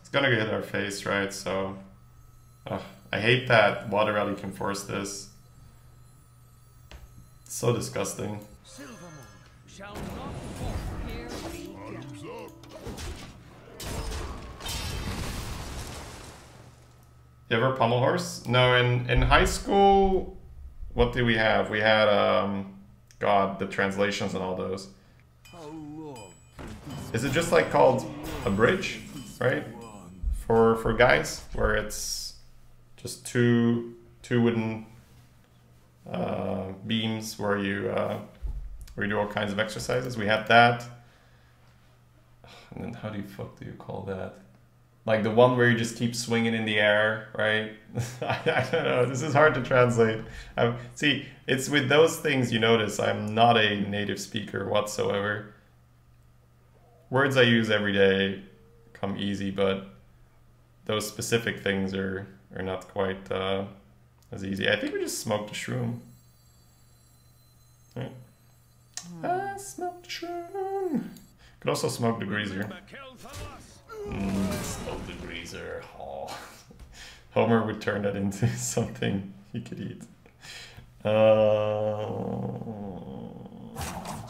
It's gonna hit our face, right? So I hate that Water Rally can force this. It's so disgusting. Silvermoon shall not fall. Here we go. You ever pummel horse? No, in high school, what did we have? We had, God, the translations and all those. How long can this Is it just like called a bridge, right? For guys, where it's just two wooden beams where you do all kinds of exercises. We had that, and then how do you call that? Like the one where you just keep swinging in the air, right? I don't know. This is hard to translate. See, it's with those things you notice I'm not a native speaker whatsoever. Words I use every day come easy, but those specific things are not quite as easy. I think we just smoked a shroom. Right. I smoked a shroom. Could also smoke the greaser. Smoke the greaser. Oh. Homer would turn that into something he could eat.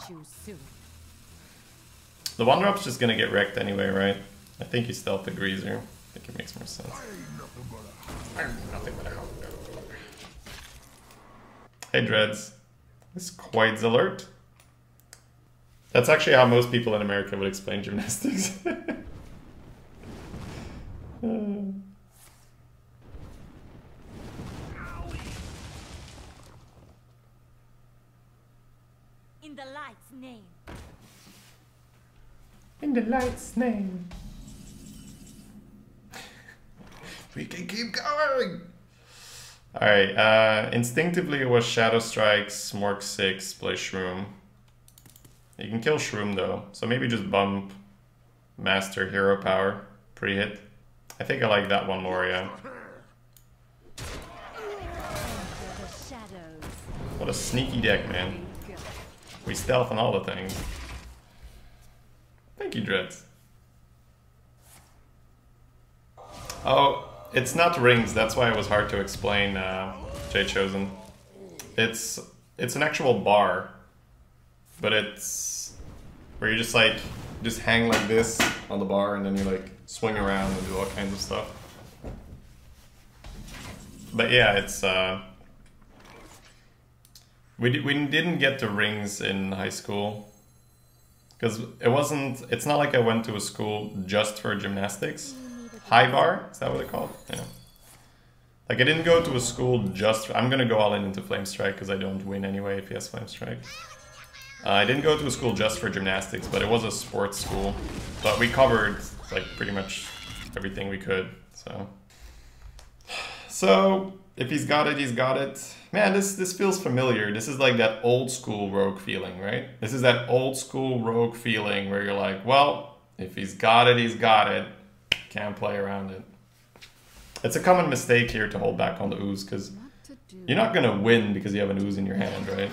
Choose soon. The one drop's just gonna get wrecked anyway, right? I think you stealth the greaser. I think it makes more sense. I'm nothing but a hound dog. Hey Dreads. This Quaid's alert. That's actually how most people in America would explain gymnastics. In the light's name. In the light's name. We can keep going! Alright, instinctively it was Shadow Strike, Smork 6, play Shroom. You can kill Shroom though, so maybe just bump Master Hero Power, pre-hit. I think I like that one more, yeah. What a sneaky deck, man. We stealth on all the things. Thank you, Dreads. Oh, it's not rings, that's why it was hard to explain, Jay Chosen. It's an actual bar, but it's where you just like, just hang like this on the bar and then you like swing around and do all kinds of stuff. But yeah, it's, we didn't get the rings in high school. Because it's not like I went to a school just for gymnastics. High bar, is that what they call it? Yeah. Like I didn't go to a school just I'm gonna go all in into Flame Strike because I don't win anyway if he has Flame Strike. I didn't go to a school just for gymnastics, but it was a sports school. But we covered like pretty much everything we could, so if he's got it, he's got it. Man, this feels familiar. This is like that old school rogue feeling, right? This is that old school rogue feeling where you're like, well, if he's got it, he's got it. Can't play around it. It's a common mistake here to hold back on the ooze, because you're not going to win because you have an ooze in your hand, right?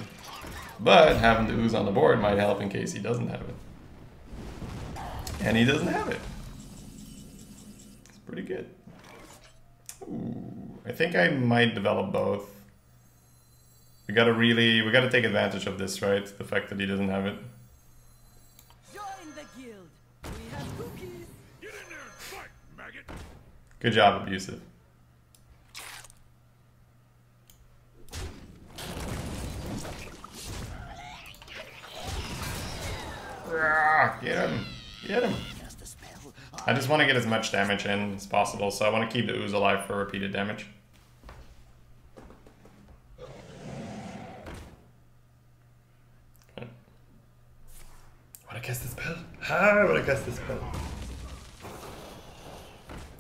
But having the ooze on the board might help in case he doesn't have it. And he doesn't have it. It's pretty good. Ooh, I think I might develop both. We gotta take advantage of this, right? The fact that he doesn't have it. Join the guild. We have cookies. Get in there and fight, maggot! Good job, Abusive. Get him! Get him! I just want to get as much damage in as possible, so I want to keep the ooze alive for repeated damage. Okay. Wanna cast this spell? I wanna cast this spell.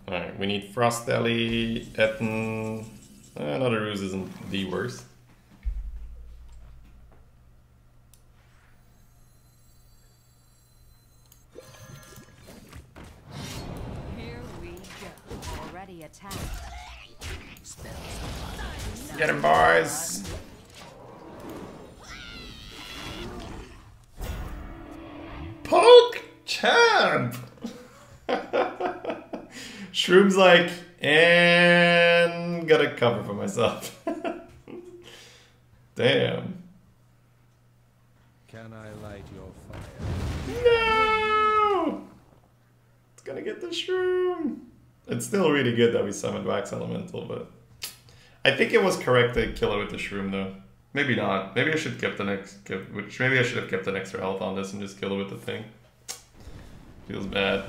Alright, we need Frost Deli, Etten. Another ooze isn't the worst. Attack. Get him, boys! Poke champ! Shroom's like, and gotta cover for myself. Damn. Can I light your fire? No! It's gonna get the shroom. It's still really good that we summoned Wax Elemental, but I think it was correct to kill it with the shroom though. Maybe not. Maybe I should keep maybe I should have kept an extra health on this and just kill it with the thing. Feels bad.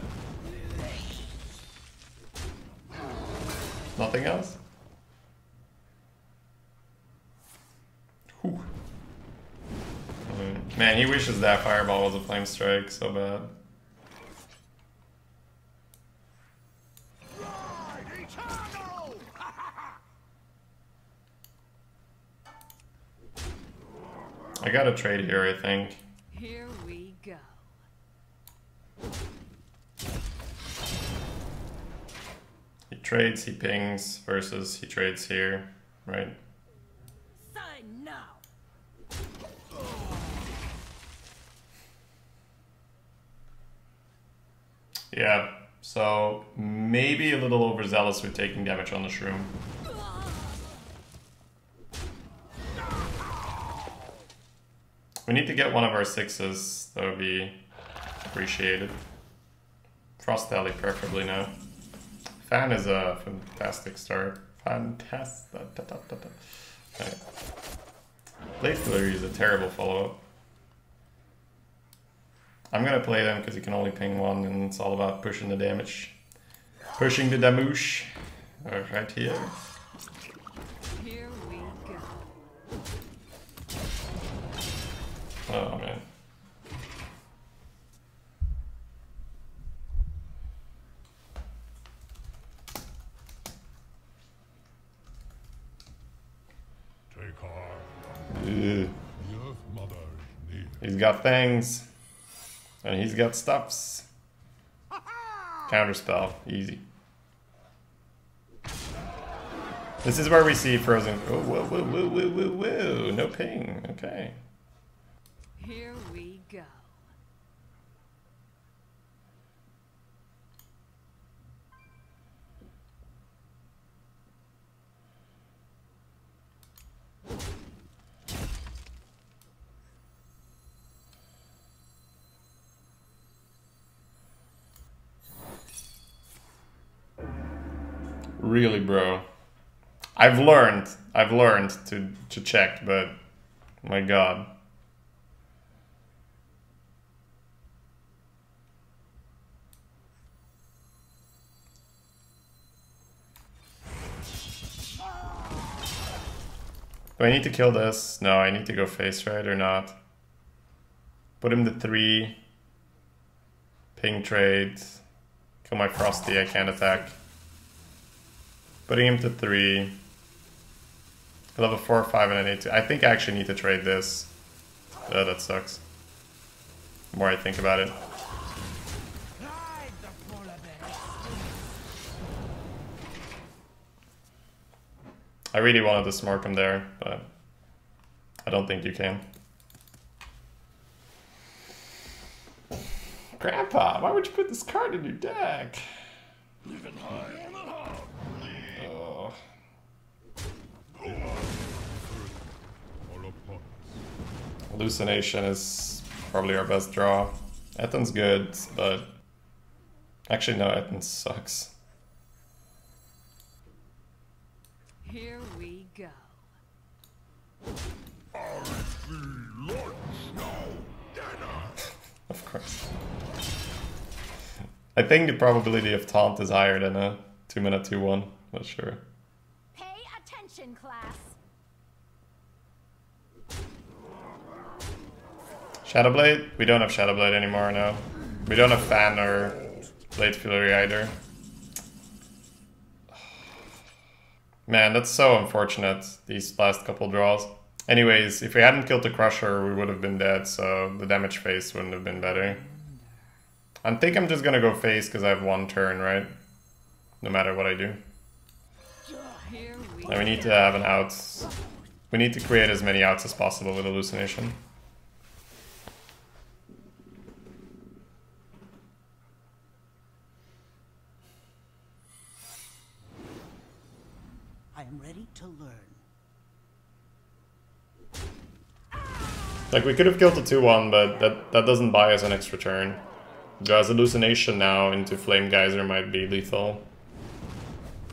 Nothing else? Whew. Man, he wishes that fireball was a flame strike so bad. I gotta trade here, I think. Here we go. He trades, he pings, versus he trades here, right? Sign now. Yeah, so maybe a little overzealous with taking damage on the shroom. We need to get one of our 6s, that would be appreciated. Frost Alley preferably now. Fan is a fantastic start. Fantastic. Okay. Blade Flurry is a terrible follow-up. I'm gonna play them because you can only ping one and it's all about pushing the damage. Pushing the damoosh. Right here. Here we go. Oh man. Take heart. Ugh. The Earth Mother is near. He's got things. And he's got stuffs. Counterspell. Easy. This is where we see frozen. Oh, whoa, whoa, whoa, whoa, whoa, whoa. No ping. Okay. Here we go. Really, bro. I've learned to check, but my god. Do I need to kill this? No, I need to go face, right, or not? Put him to 3. Ping trade. Kill my Frosty, I can't attack. Putting him to 3. He'll have a 4, 5, and an 8. I think I actually need to trade this. That sucks. The more I think about it. I really wanted to smork him there, but I don't think you can. Grandpa, why would you put this card in your deck? Oh. Hallucination is probably our best draw. Ethan's good, but actually no, Ethan sucks. Here we go. Of course. I think the probability of taunt is higher than a 2-mana 2/1, not sure. Pay attention, class. Shadowblade? We don't have Shadowblade anymore now. We don't have Fan or Blade Fury either. Man, that's so unfortunate, these last couple draws. Anyways, if we hadn't killed the Crusher, we would have been dead, so the damage phase wouldn't have been better. I think I'm just gonna go face because I have 1 turn, right? No matter what I do. Here we And we need to have an out. We need to create as many outs as possible with Hallucination. I am to learn. Like, we could have killed the 2-1, but that doesn't buy us an extra turn. Because hallucination now into Flame Geyser might be lethal.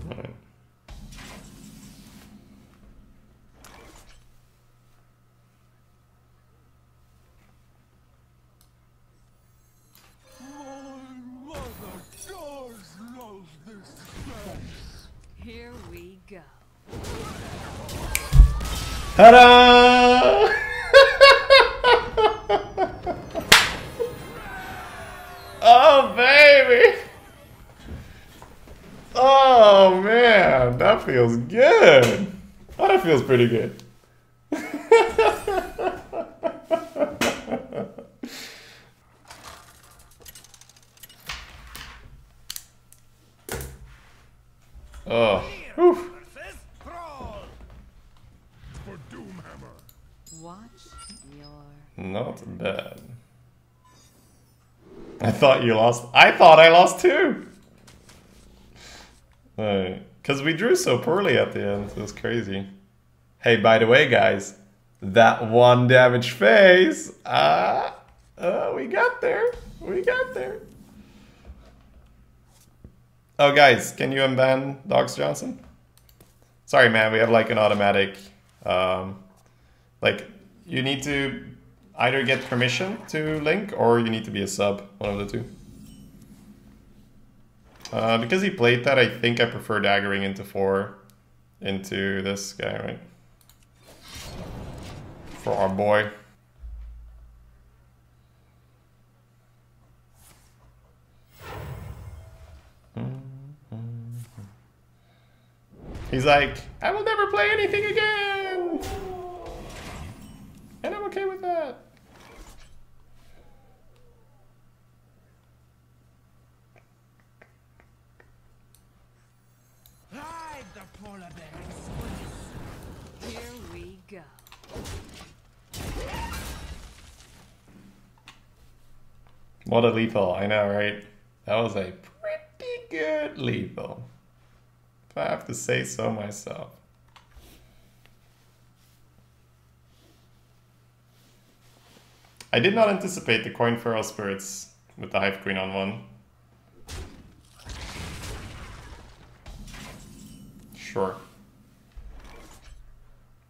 Right. Here we go. Ta-da! Oh, baby! Oh, man, that feels good. Oh, that feels pretty good. Oh, whew. Watch your... Not bad. I thought you lost. I thought I lost too. Because we drew so poorly at the end. It was crazy. Hey, by the way, guys, that 1 damage phase. We got there. We got there. Oh, guys, can you unban Dogs Johnson? Sorry, man. We have like an automatic. Like, you need to either get permission to link or you need to be a sub, one of the two. Because he played that, I think I prefer daggering into 4 into this guy, right? For our boy. He's like, I will never play anything again! And I'm okay with that. Hide the polar bears. Here we go. What a lethal, I know, right? That was a pretty good lethal. If I have to say so myself. I did not anticipate the Coin Feral Spirits with the Hive Queen on 1. Sure.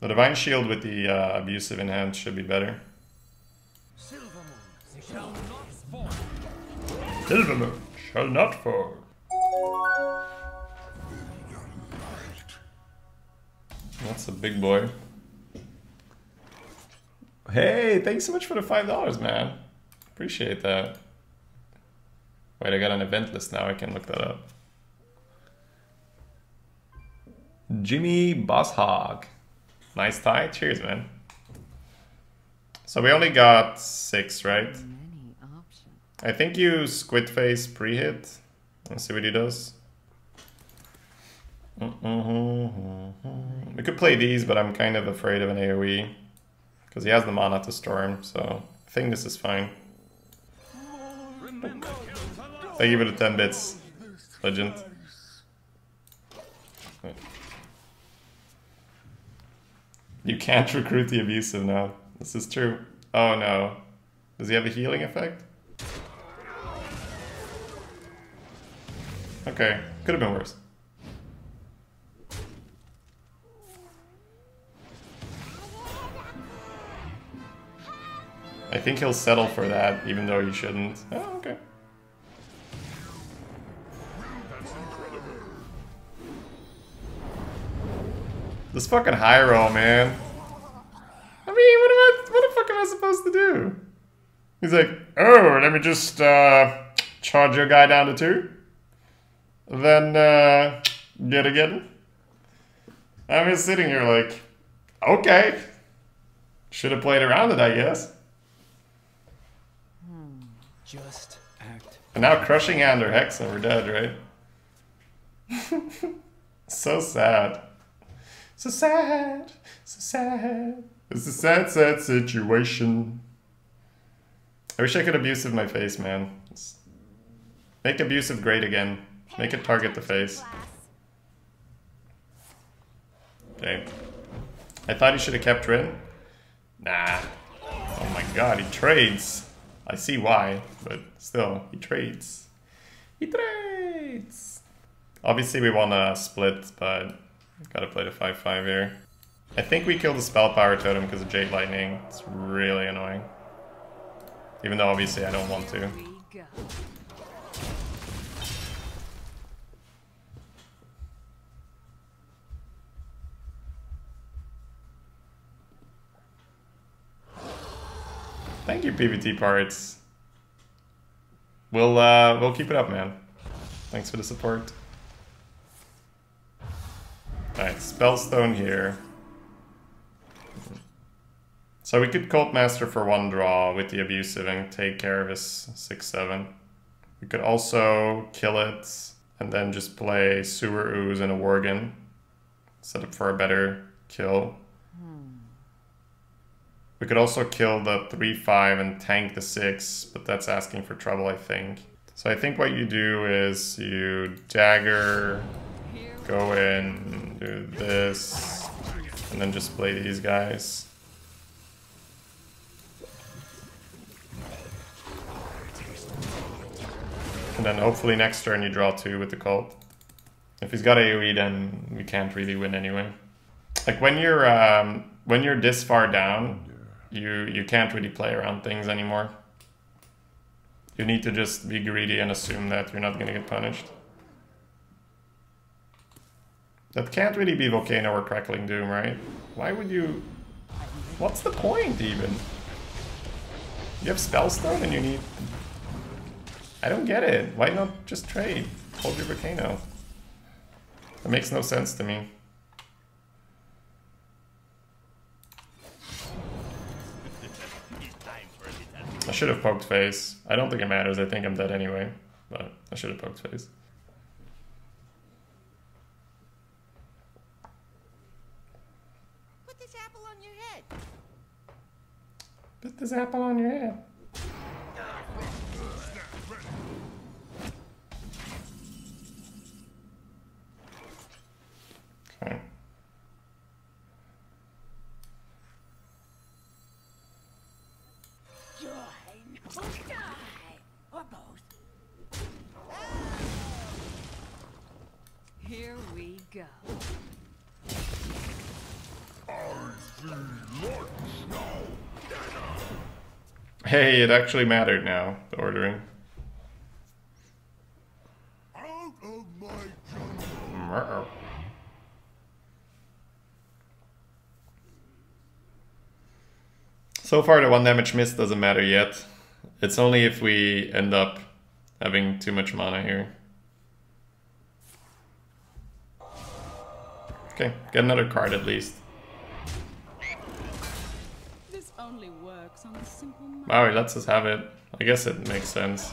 The Divine Shield with the Abusive in hand should be better. Silvermoon shall not fall. That's a big boy. Hey, thanks so much for the $5, man. Appreciate that. Wait, I got an event list now. I can look that up. Jimmy Bosshog. Nice tie. Cheers, man. So we only got 6, right? Many options. I think you Squid Face pre-hit. Let's see what he does. We could play these, but I'm kind of afraid of an AoE. Because he has the mana to storm, so I think this is fine. Thank you for the 10 bits, Legend. You can't recruit the Abusive now. This is true. Oh no. Does he have a healing effect? Okay, could have been worse. I think he'll settle for that, even though he shouldn't. Oh, okay. This fucking high roll, man. I mean, what the fuck am I supposed to do? He's like, oh, let me just charge your guy down to 2. Then get again. I'm just sitting here like, okay. Should have played around it, I guess. Just act. And now Crushing Hand or Hex and we're dead, right? So sad. So sad. So sad. It's a sad, sad situation. I wish I could Abusive my face, man. Make Abusive great again. Make it target the face. Okay. I thought he should have kept Rin. Nah. Oh my god, he trades. I see why, but still, he trades. He trades! Obviously we want to split, but gotta play the 5-5 here. I think we killed the spell power totem because of Jade Lightning. It's really annoying. Even though obviously I don't want to. Here we go. Thank you, PvT parts. We'll keep it up, man. Thanks for the support. Alright, Spellstone here. So we could Cult Master for 1 draw with the Abusive and take care of his 6-7. We could also kill it and then just play Sewer Ooze and a Worgen. Set up for a better kill. We could also kill the 3-5 and tank the 6, but that's asking for trouble, I think. So I think what you do is you dagger, go in, do this, and then just play these guys. And then hopefully next turn you draw 2 with the cult. If he's got AoE, then we can't really win anyway. Like when you're this far down, you can't really play around things anymore. You need to just be greedy and assume that you're not gonna get punished. That can't really be Volcano or Crackling Doom, right? Why would you... What's the point even? You have Spellstone and you need... I don't get it. Why not just trade? Hold your Volcano. That makes no sense to me. I should have poked face. I don't think it matters. I think I'm dead anyway. But I should have poked face. Put this apple on your head. Put this apple on your head. Okay. Join or die, or both. Here we go. Hey, it actually mattered now, the ordering. Out of my jungle. So far the 1 damage miss doesn't matter yet. It's only if we end up having too much mana here. Okay, get another card at least. This only works on a simple mind. Wow, he lets us have it. I guess it makes sense.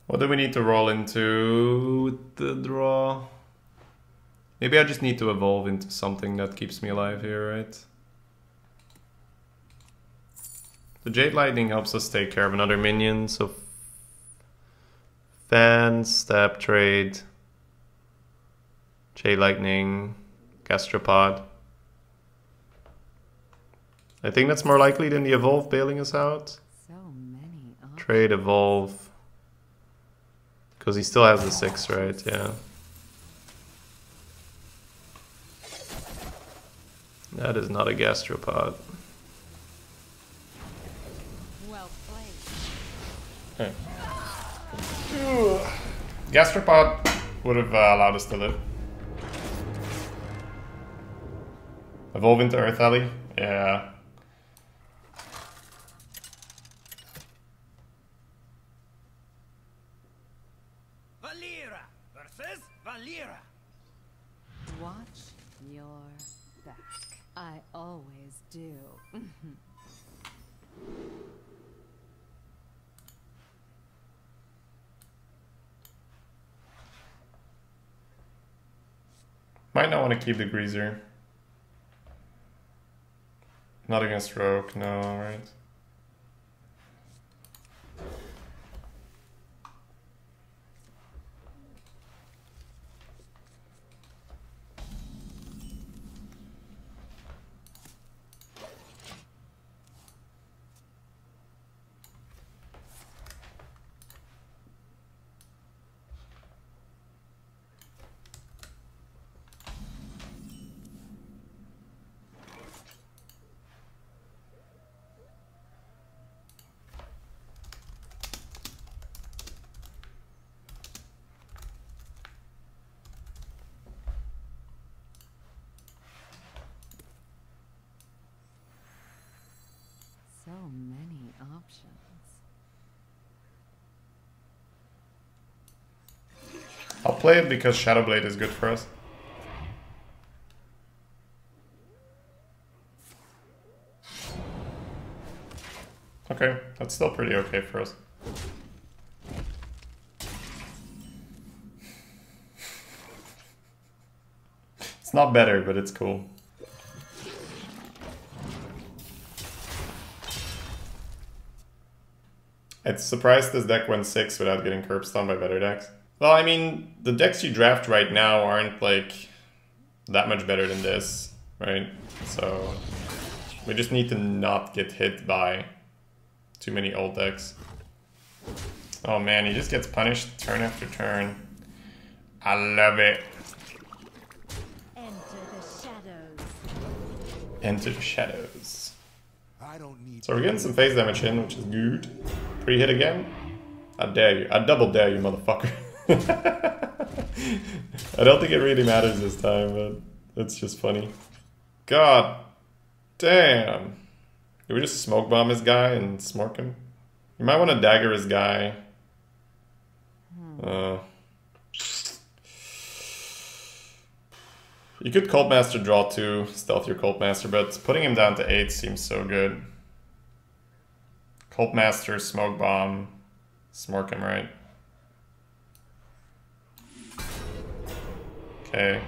What do we need to roll into with the draw? Maybe I just need to evolve into something that keeps me alive here, right? The Jade Lightning helps us take care of another minion, so... Fan, Stab Trade... Jade Lightning... Gastropod... I think that's more likely than the Evolve bailing us out. So many options. Trade, Evolve... Because he still has the 6, right? Yeah. That is not a gastropod. Well played. Okay. Gastropod would have allowed us to live. Evolve into Earth Alley? Yeah. Valera versus Valera. Watch your back. I always do. Might not want to keep the Greaser. Not against Rogue, no, right? So many options. I'll play it because Shadowblade is good for us. Okay, that's still pretty okay for us. It's not better, but it's cool. It's surprised this deck went 6 without getting curb stomped by better decks. Well, I mean, the decks you draft right now aren't like that much better than this, right? So we just need to not get hit by too many old decks. Oh man, he just gets punished turn after turn. I love it. Enter the shadows. Enter the shadows. I don't need So we're getting some phase damage in, which is good. Pre-hit again? I dare you. I double dare you, motherfucker. I don't think it really matters this time, but it's just funny. God damn. Did we just smoke bomb his guy and smork him? You might want to dagger his guy. You could Cult Master draw 2, stealth your Cult Master, but putting him down to 8 seems so good. Cult Master, Smoke Bomb, smork him, right? Okay.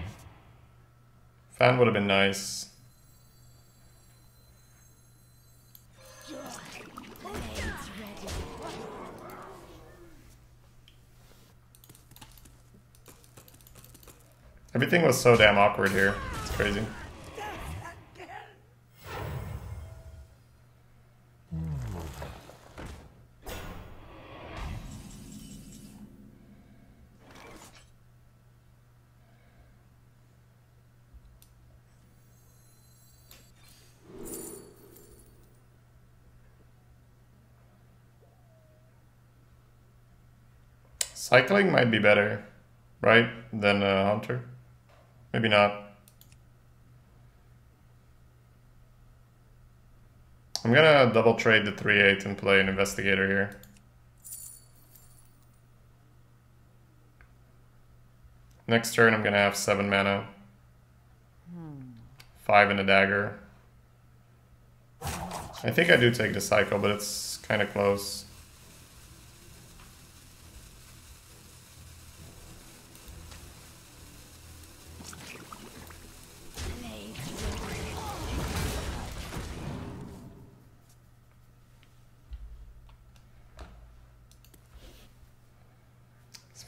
Fan would have been nice. Everything was so damn awkward here. It's crazy. Cycling might be better, right, than Hunter? Maybe not. I'm gonna double trade the 3/8 and play an Investigator here. Next turn I'm gonna have 7 mana. 5 in a dagger. I think I do take the cycle, but it's kind of close.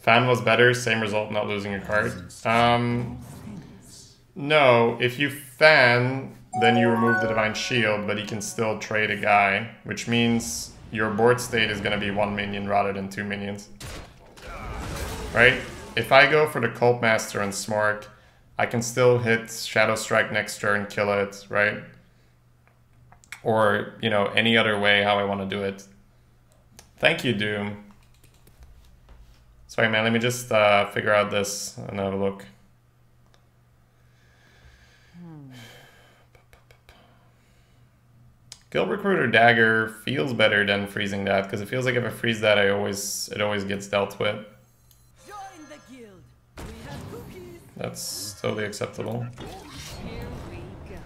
Fan was better, same result, not losing a card. No, if you fan, then you remove the Divine Shield, but he can still trade a guy, which means your board state is going to be 1 minion rather than 2 minions. Right? If I go for the Cult Master and Smork, I can still hit Shadow Strike next turn, kill it, right? Or, you know, any other way how I want to do it. Thank you, Doom. Sorry, man, let me just figure out this and have a look. Guild Recruiter Dagger feels better than freezing that, because it feels like if I freeze that, it always gets dealt with. Join the guild. We have cookies. That's totally acceptable. Here we go.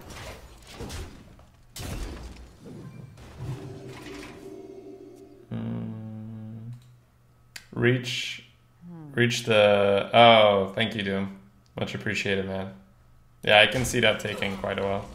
Reach the... Oh, thank you, Doom. Much appreciated, man. Yeah, I can see that taking quite a while.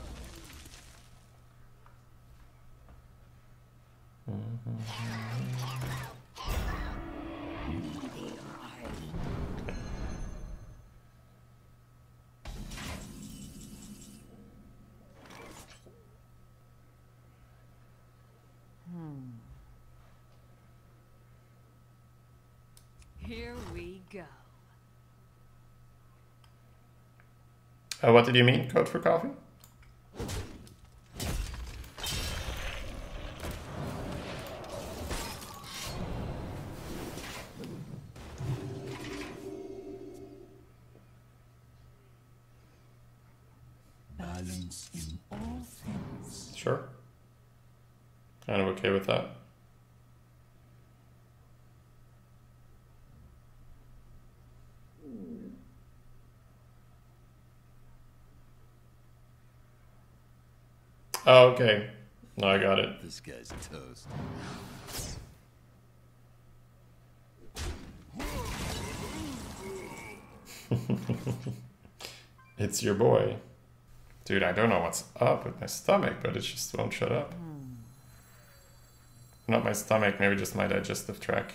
Here we go. What did you mean, code for coffee? Balance in all things. Sure. Kind of okay with that. Oh, okay. No, I got it. This guy's toast. It's your boy. Dude, I don't know what's up with my stomach, but it just won't shut up. Not my stomach, maybe just my digestive tract.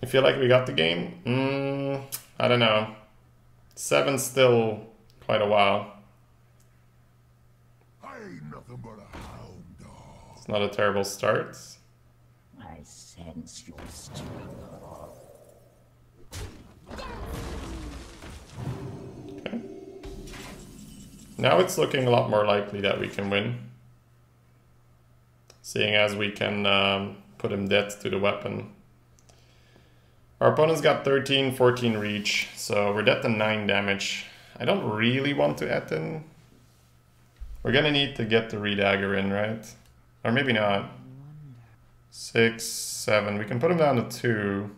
You feel like we got the game? I don't know. 7's still quite a while. I ain't nothing but a hound dog. It's not a terrible start. I sense your struggle. Okay. Now it's looking a lot more likely that we can win. Seeing as we can put him dead to the weapon. Our opponent's got 13, 14 reach, so we're dead to 9 damage. I don't really want to add in. We're gonna need to get the redagger in, right? Or maybe not. 6, 7. We can put him down to 2,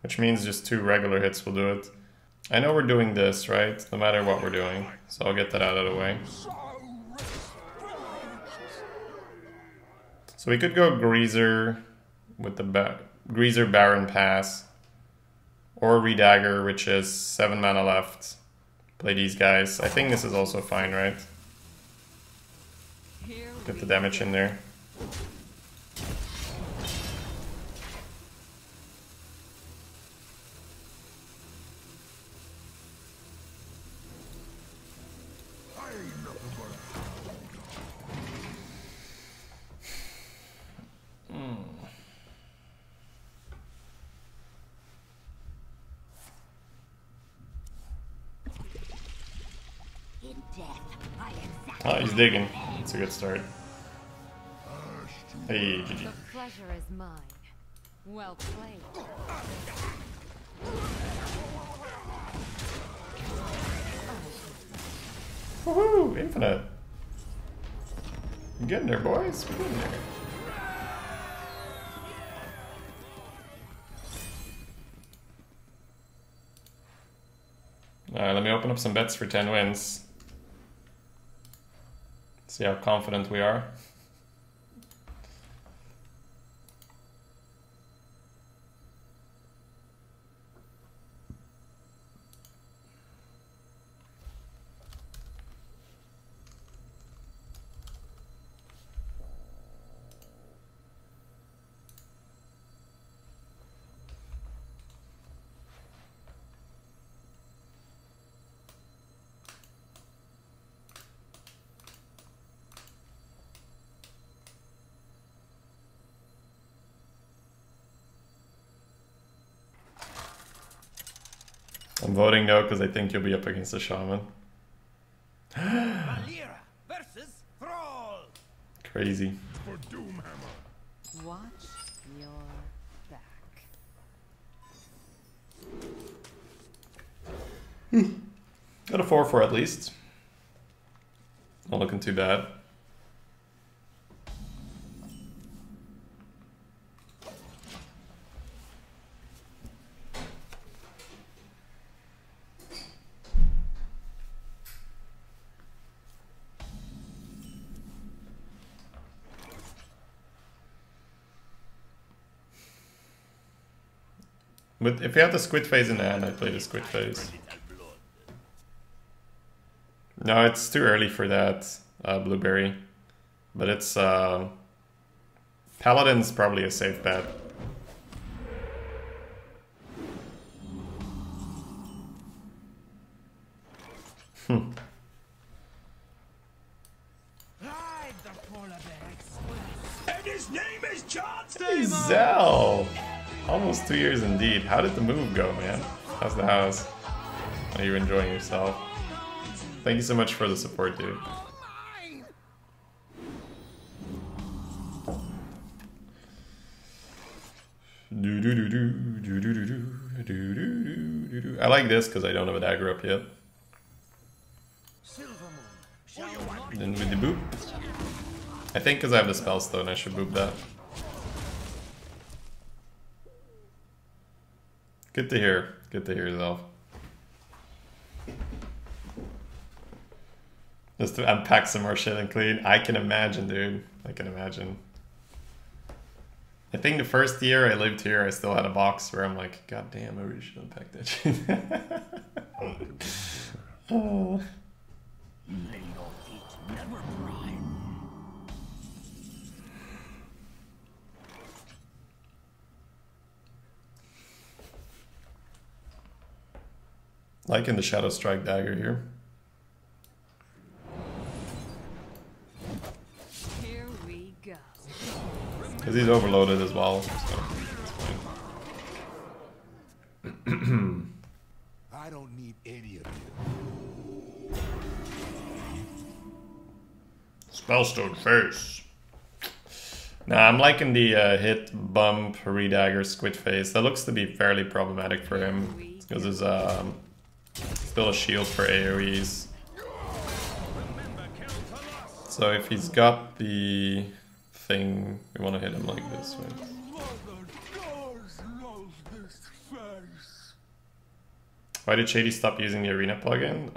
which means just 2 regular hits will do it. I know we're doing this, right? No matter what we're doing. So I'll get that out of the way. So we could go Greaser with the Greaser Baron Pass. Or Redagger, which is 7 mana left. Play these guys. I think this is also fine, right? Get the damage in there. Oh, he's digging. It's a good start. Hey, GG. The pleasure is mine. Well played. Woohoo! Infinite. We're getting there, boys. We're getting there. Alright, let me open up some bets for 10 wins. See how confident we are. I'm voting no because I think you'll be up against a shaman. Valera versus Thrall. Crazy. For Doomhammer. Watch your back. Got a 4/4 at least. Not looking too bad. But if you have the squid phase in the hand, I'd play the squid phase. No, it's too early for that, Blueberry. But it's... Paladin's probably a safe bet. And his name is Johnson! Hey, Zell! Almost 2 years indeed. How did the move go, man? How's the house? Are you enjoying yourself? Thank you so much for the support, dude. I like this because I don't have a dagger up yet. Then with the boop. I think because I have the spellstone, I should boop that. Good to hear. Good to hear, Zelf. Just to unpack some more shit and clean. I can imagine, dude. I can imagine. I think the first year I lived here, I still had a box where I'm like, God damn, I really should unpack that shit. Oh. Liking the Shadow Strike dagger here. Here we go. Because he's overloaded as well. So it's fine. I don't need any of you. Spellstone face. Nah, I'm liking the hit, bump, redagger, squid face. That looks to be fairly problematic for him. Because there's still a shield for AoEs. So if he's got the thing, we want to hit him like this, right? Why did Shady stop using the arena plugin?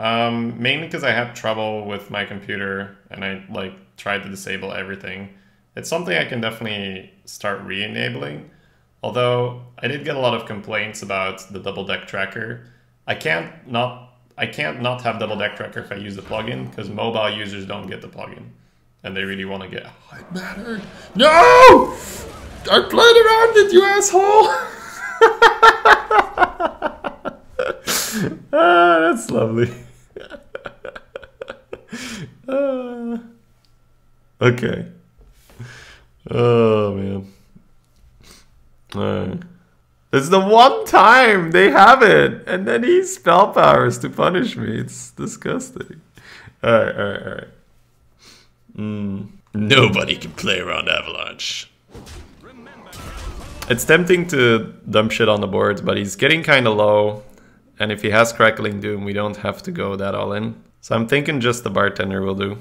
Mainly because I had trouble with my computer and I like tried to disable everything. It's something I can definitely start re-enabling. Although I did get a lot of complaints about the double deck tracker. I can't not have double deck tracker if I use the plugin because mobile users don't get the plugin and they really want to get. Oh, it mattered. No! I played around it, you asshole! Ah, that's lovely. Okay. Oh man. Alright. It's the one time they have it, and then he spell powers to punish me. It's disgusting. Alright. Nobody can play around Avalanche. It's tempting to dump shit on the board, but he's getting kind of low. And if he has Crackling Doom, we don't have to go that all in. So I'm thinking just the Bartender will do.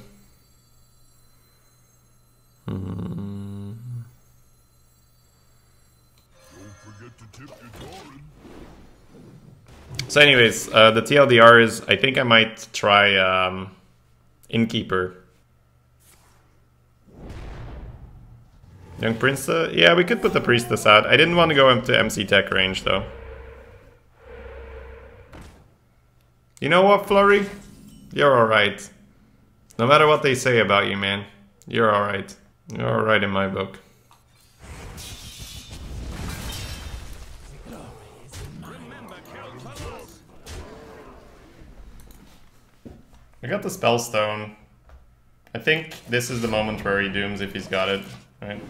So anyways, the TLDR is, I think I might try Innkeeper. Young Princess? Yeah, we could put the Priestess out. I didn't want to go into MC Tech range though. You know what, Flurry? You're alright. No matter what they say about you, man. You're alright. You're alright in my book. I got the Spellstone. I think this is the moment where he dooms if he's got it, right?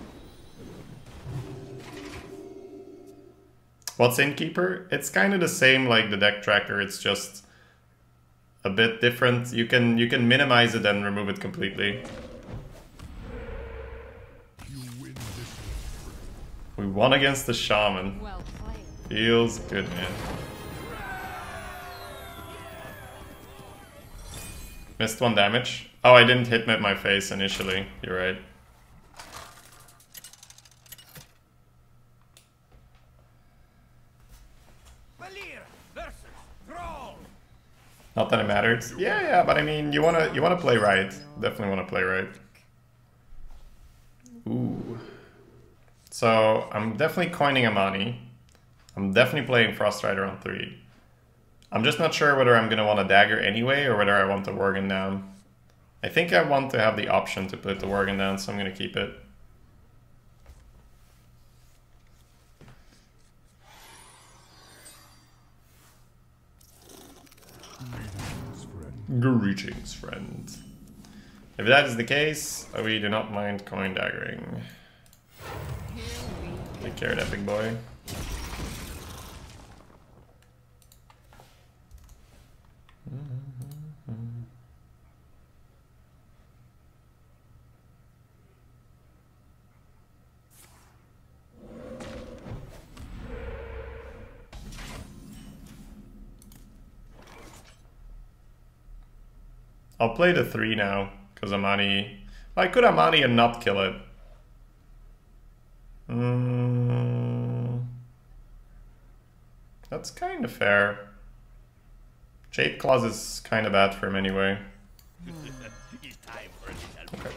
What's Innkeeper? It's kind of the same like the deck tracker, it's just a bit different. You can minimize it and remove it completely. We won against the Shaman. Well played. Feels good, man. Missed 1 damage. Oh, I didn't hit him at my face initially. You're right. Not that it matters. Yeah, but I mean, you wanna play right. Definitely wanna play right. Ooh. So I'm definitely coining Amani. I'm definitely playing Frost Rider on 3. I'm just not sure whether I'm going to want a dagger anyway or whether I want the Worgen down. I think I want to have the option to put the Worgen down, so I'm going to keep it. Greetings, friend. If that is the case, we do not mind coin daggering. Take care of that big boy. I'll play the 3 now, because Amani... I could Amani and not kill it. That's kind of fair. Jade Claws is kind of bad for him anyway. Okay.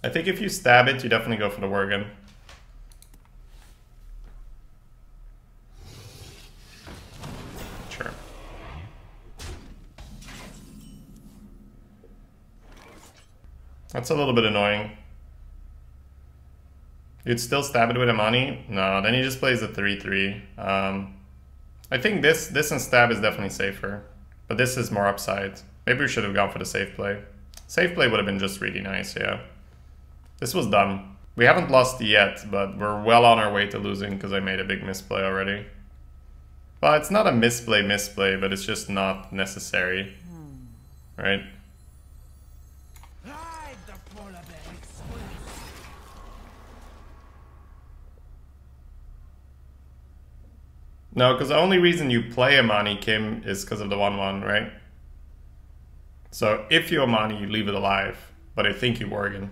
I think if you stab it, you definitely go for the Worgen. Sure. That's a little bit annoying. You'd still stab it with Amani? No, then he just plays a 3-3. I think this and stab is definitely safer. But this is more upside. Maybe we should have gone for the safe play. Safe play would have been just really nice, yeah. This was dumb. We haven't lost yet, but we're well on our way to losing because I made a big misplay already. Well, it's not a misplay, but it's just not necessary. Right? No, because the only reason you play Amani, Kim, is because of the 1-1, right? So if you Amani, you leave it alive. But I think you Worgen.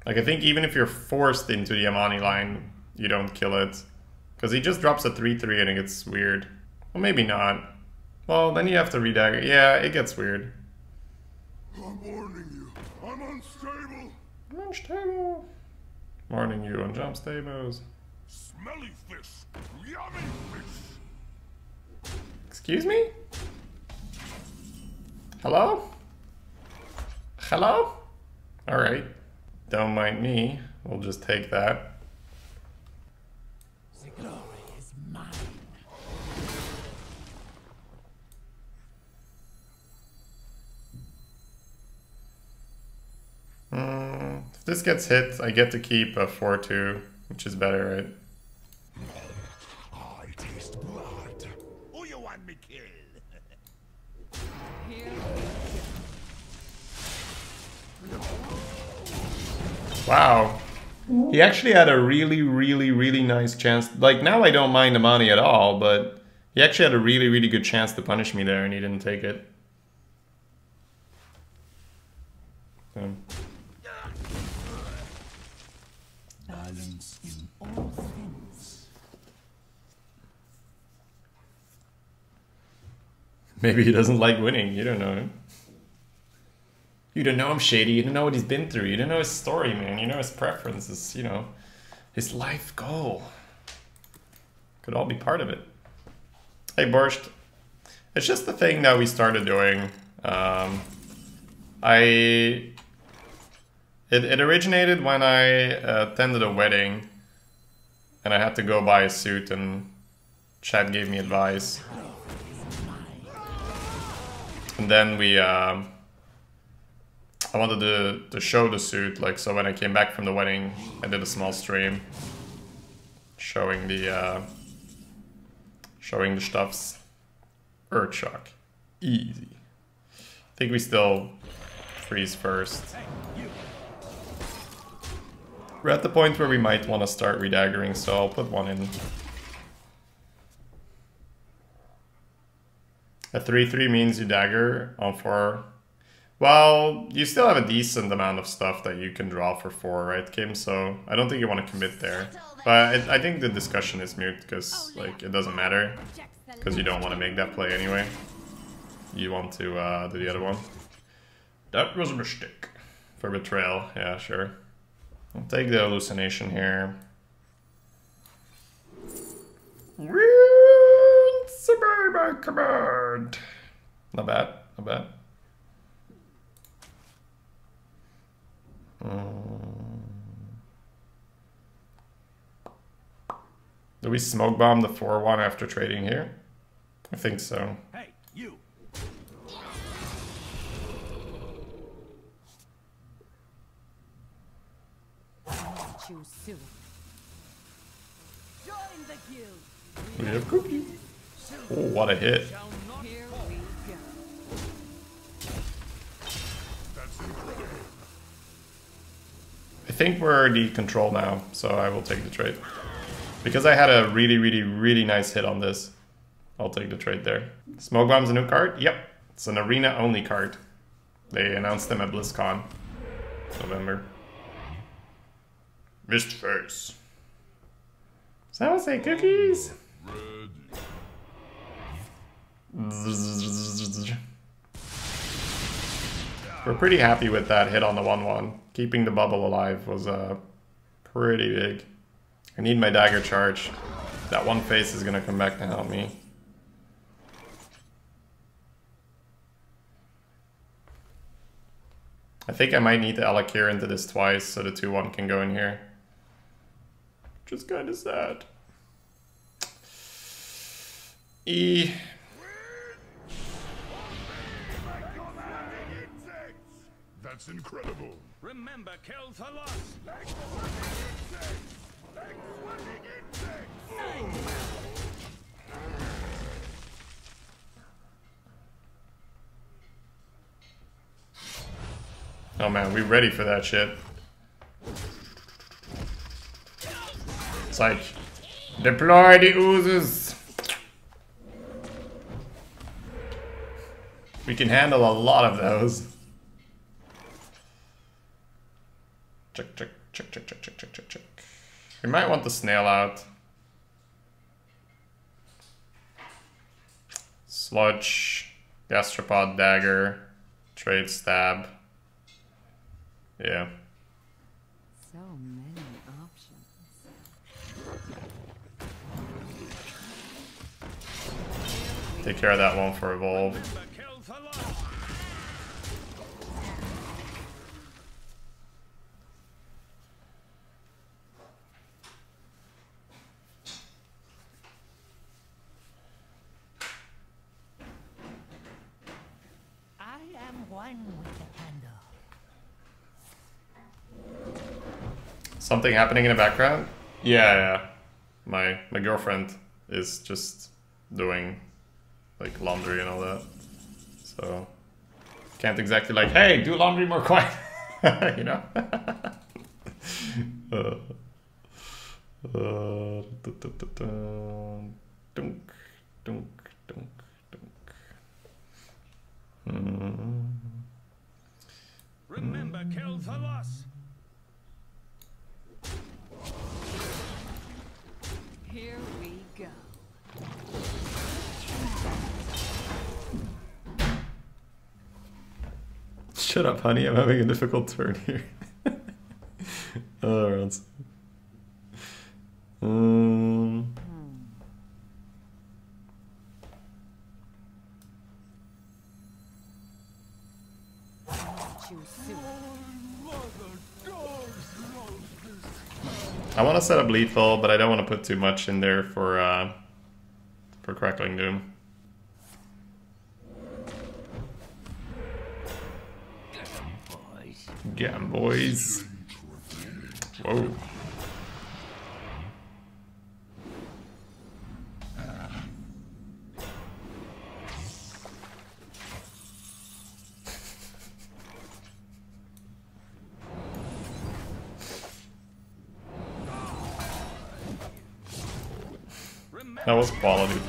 Like, I think even if you're forced into the Amani line, you don't kill it. Because he just drops a 3-3 and it gets weird. Well, maybe not. Well, then you have to redagger. Yeah, it gets weird. I'm warning you. I'm unstable. Unstable. Warning you on jump stables. Smelly fish. Yummy fish. Excuse me? Hello? Hello? Alright. Don't mind me. We'll just take that. The glory is mine. If this gets hit, I get to keep a 4-2, which is better, right? I taste blood. Who you want me kill? Wow. He actually had a really nice chance. Like, now I don't mind Amani at all, but he actually had a really good chance to punish me there, and he didn't take it. So. Balance in all things. Maybe he doesn't like winning, you don't know him. You don't know him, Shady, you don't know what he's been through, you don't know his story, man, you know his preferences, you know, his life goal. Could all be part of it. Hey, Borscht. It's just the thing that we started doing. It originated when I attended a wedding and I had to go buy a suit and Chad gave me advice. And then we, I wanted to show the suit, like, so when I came back from the wedding, I did a small stream showing the stuffs. Earthshock. Easy. I think we still freeze first. We're at the point where we might want to start redaggering, so I'll put one in. A 3-3 means you dagger on 4. Well, you still have a decent amount of stuff that you can draw for 4, right, Kim? So I don't think you want to commit there. But I think the discussion is moot, because, like, it doesn't matter. Because you don't want to make that play anyway. You want to do the other one. That was a mistake. For betrayal, yeah, sure. I'll take the hallucination here. Once obey my command. Not bad, not bad. Do we smoke bomb the 4-1 after trading here? I think so. Hey, you. Choose soon. Join the guild. We have cookies. Oh, what a hit. Here we go. I think we're the control now, so I will take the trade. Because I had a really nice hit on this, I'll take the trade there. Smoke Bomb's a new card? Yep. It's an arena only card. They announced them at BlizzCon. November. Mist Face. Someone say cookies? We're pretty happy with that hit on the 1-1. Keeping the bubble alive was pretty big. I need my dagger charge. That one face is gonna come back to help me. I think I might need to Alakir into this twice so the 2-1 can go in here. Which is kinda sad. E. That's incredible. Remember, kill for loss. Oh man, we ready for that shit. It's like, deploy the oozes. We can handle a lot of those. Check, check, check, check, check, check, check, check, check. We might want the snail out. Sludge, gastropod dagger, trade stab. Yeah. So many options. Take care of that one for evolve. Remember, kill for loss. I am one with the candle. Something happening in the background? Yeah. My girlfriend is just doing like laundry and all that. So can't exactly like, hey, do laundry more quiet. You know? Dunk, dunk, dunk, dunk. Remember, kill for loss. Here we go. Shut up, honey. I'm having a difficult turn here. Oh, that's... Choose soon. I want to set up lethal, but I don't want to put too much in there for Crackling Doom. Get 'em, boys. Whoa. That was quality.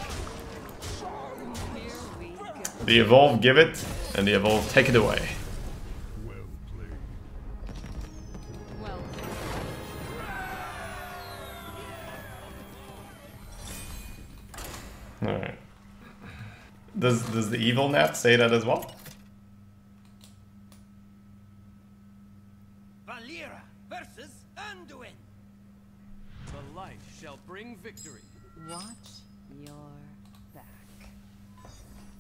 Here we go. The evolve give it, and the evolve take it away. Well, Alright. Does the evil net say that as well? Valera versus Anduin. The light shall bring victory. watch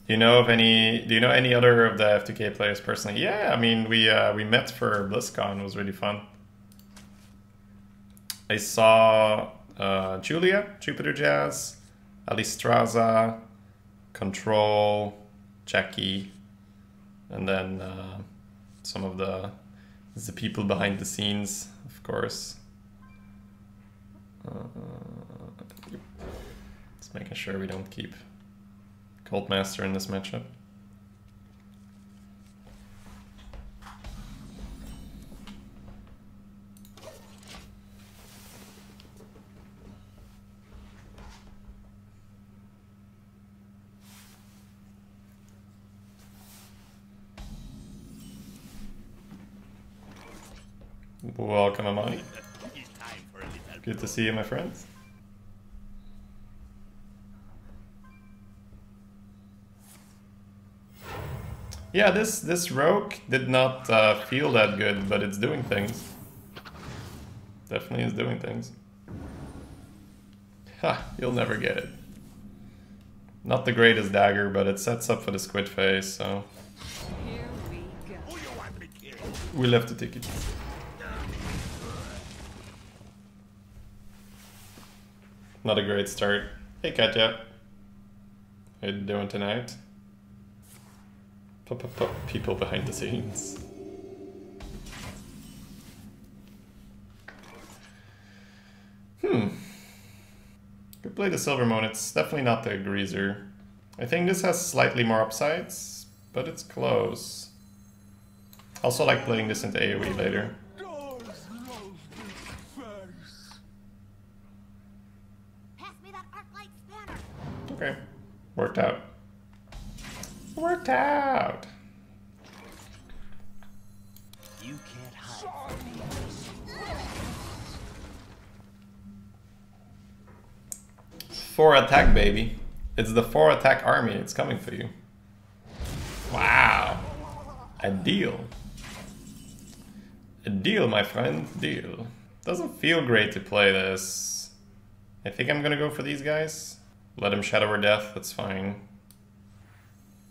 You know of any? Do you know any other of the FTK players personally? Yeah, I mean we met for BlizzCon. It was really fun. I saw Julia, Jupiter Jazz, Alistraza, Control, Jackie, and then some of the people behind the scenes, of course. Just making sure we don't keep Cultmaster in this matchup. Welcome, Amani. Good to see you, my friends. Yeah, this rogue did not feel that good, but it's doing things. Definitely is doing things. Ha, you'll never get it. Not the greatest dagger, but it sets up for the squid face, so... Here we go. We left the ticket. Not a great start. Hey Katja. How you doing tonight? People behind the scenes. Could play the Silver Moon. It's definitely not the Greaser. I think this has slightly more upsides, but it's close. Also like playing this into AoE later. Okay, worked out. Worked out. You can't hide. 4 attack, baby. It's the 4 attack army. It's coming for you. Wow. A deal. A deal, my friend. Deal. Doesn't feel great to play this. I think I'm gonna go for these guys. Let him Shadow or Death. That's fine.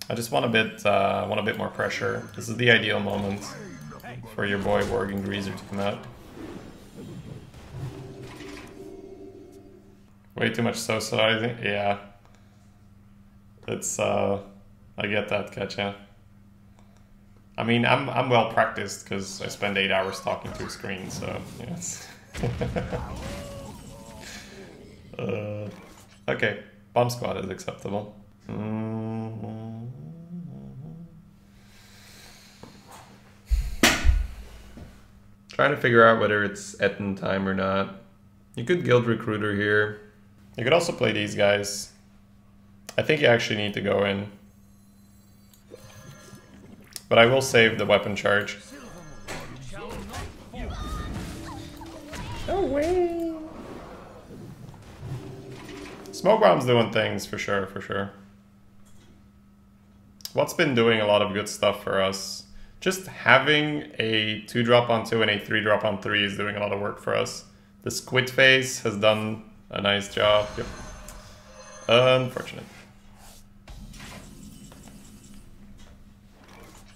I just want a bit more pressure. This is the ideal moment for your boy Worgen Greaser to come out. Way too much socializing. Yeah. It's I get that, Katja. I mean, I'm well practiced because I spend 8 hours talking to a screen, so yes. Okay, Bomb Squad is acceptable. Trying to figure out whether it's Etten time or not. You could Guild Recruiter here. You could also play these guys. I think you actually need to go in. But I will save the weapon charge. No way! Smoke Bomb's doing things, for sure, for sure. What's been doing a lot of good stuff for us? Just having a 2-drop on 2 and a 3-drop on 3 is doing a lot of work for us. The Squid Face has done a nice job. Yep. Unfortunate.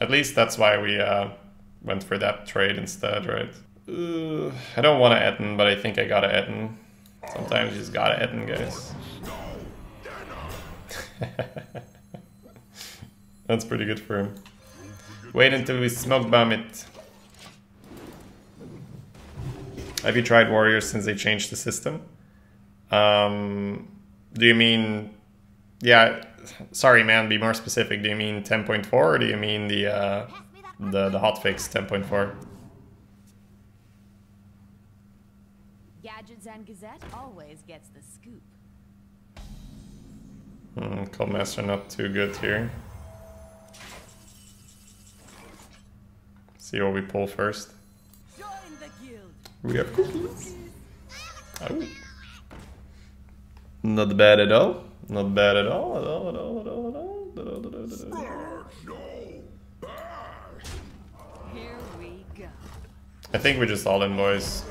At least that's why we went for that trade instead, right? I don't want to Etten, but I think I gotta Etten. Sometimes you just gotta Etten, guys. That's pretty good for him. Wait until we smoke bomb it. Have you tried Warriors since they changed the system? Do you mean... Yeah, sorry man, be more specific. Do you mean 10.4 or do you mean the hotfix 10.4? Gadgets and Gazette always gets the scoop. Coldmaster not too good here. See what we pull first. Join the guild. We have cookies. Oh. Not bad at all. Not bad at all. At all. At all. At all. At all. Here we go. I think we're just all in, boys.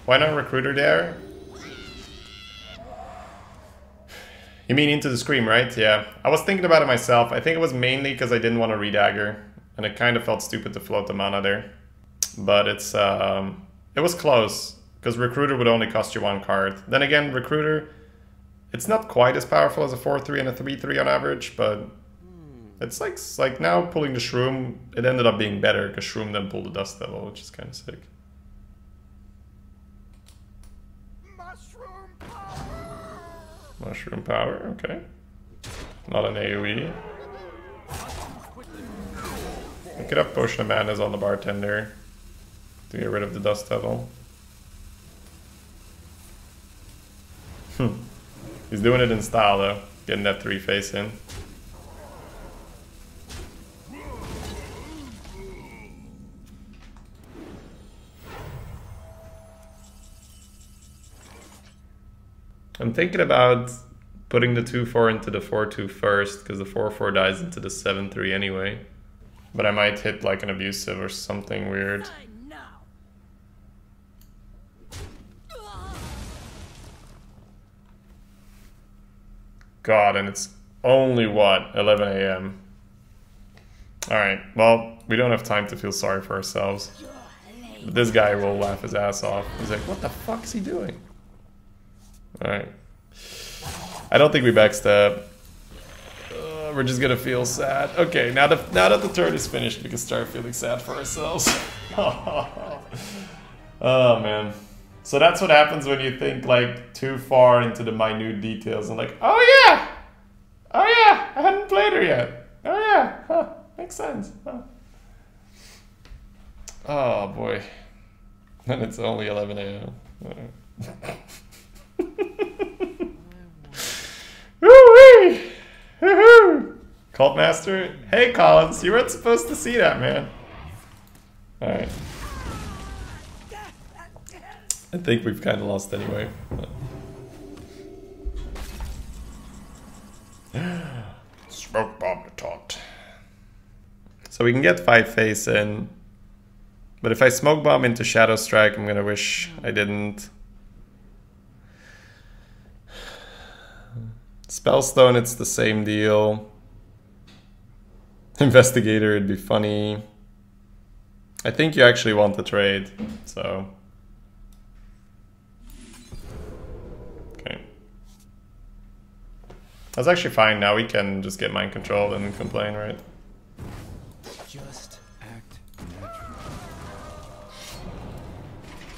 Why not Recruiter there? You mean Into the Scream, right? Yeah. I was thinking about it myself. I think it was mainly because I didn't want to redagger, and it kind of felt stupid to float the mana there. But it's it was close, because Recruiter would only cost you 1 card. Then again, Recruiter, it's not quite as powerful as a 4-3 and a 3-3 on average, but it's like now pulling the Shroom, it ended up being better, because Shroom then pulled the Dust Devil, which is kind of sick. Mushroom power, okay. Not an AoE. We could have Potion of Madness on the Bartender to get rid of the Dust Devil. He's doing it in style though, getting that 3-face in. I'm thinking about putting the 2-4 into the 4-2 first, because the 4-4 dies into the 7-3 anyway. But I might hit like an abusive or something weird. God, and it's only what, 11 AM. Alright, well, we don't have time to feel sorry for ourselves. But this guy will laugh his ass off. He's like, what the fuck is he doing? Alright. I don't think we backstab. We're just gonna feel sad. Okay, now that the turn is finished, we can start feeling sad for ourselves. Oh man. So that's what happens when you think like too far into the minute details and like, oh yeah! Oh yeah! I hadn't played her yet. Oh yeah! Huh. Makes sense. Huh. Oh boy. And it's only 11 AM. Woo-wee! Woohoo! Cult Master? Hey Collins, you weren't supposed to see that, man. Alright. I think we've kind of lost anyway. Smoke bomb the taunt. So we can get 5-face in. But if I smoke bomb into Shadow Strike, I'm gonna wish I didn't. Spellstone, it's the same deal. Investigator, it'd be funny. I think you actually want the trade, so. Okay. That's actually fine. Now we can just get mind control and complain, right? Just act natural.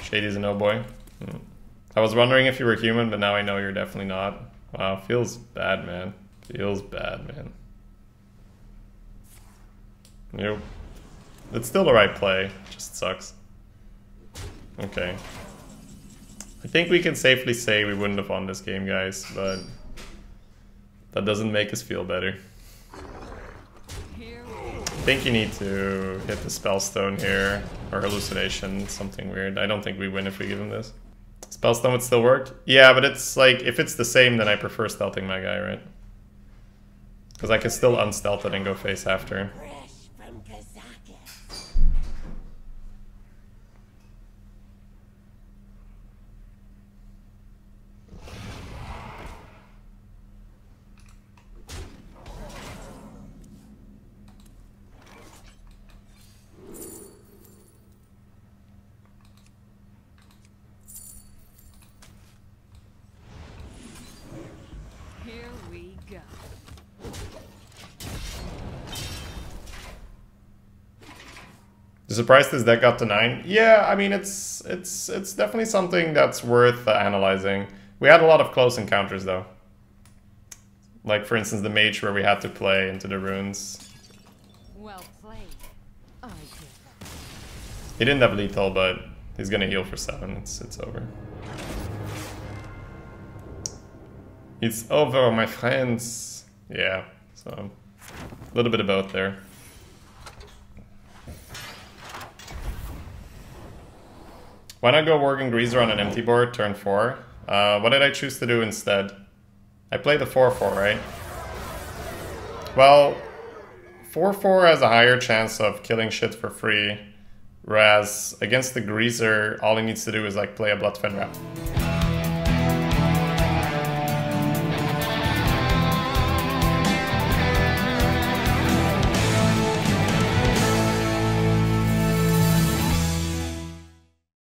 Shady's a no boy. I was wondering if you were human, but now I know you're definitely not. Wow, feels bad, man. Feels bad, man. Nope. It's still the right play, just sucks. Okay. I think we can safely say we wouldn't have won this game, guys, but that doesn't make us feel better. I think you need to hit the Spellstone here, or Hallucination, something weird. I don't think we win if we give him this. Spellstone would still work? Yeah, but it's like, if it's the same, then I prefer stealthing my guy, right? Because I can still unstealth it and go face after. Surprised this deck got to 9? Yeah, I mean it's definitely something that's worth analyzing. We had a lot of close encounters though. Like for instance the mage where we had to play into the runes. Well played. I give up. He didn't have lethal, but he's gonna heal for 7. It's over. It's over, my friends. Yeah, so a little bit of both there. Why not go Worgen Greaser on an empty board, turn 4? What did I choose to do instead? I played the 4-4, right? Well, 4-4 has a higher chance of killing shit for free, whereas against the Greaser, all he needs to do is like play a Bloodfed Rap.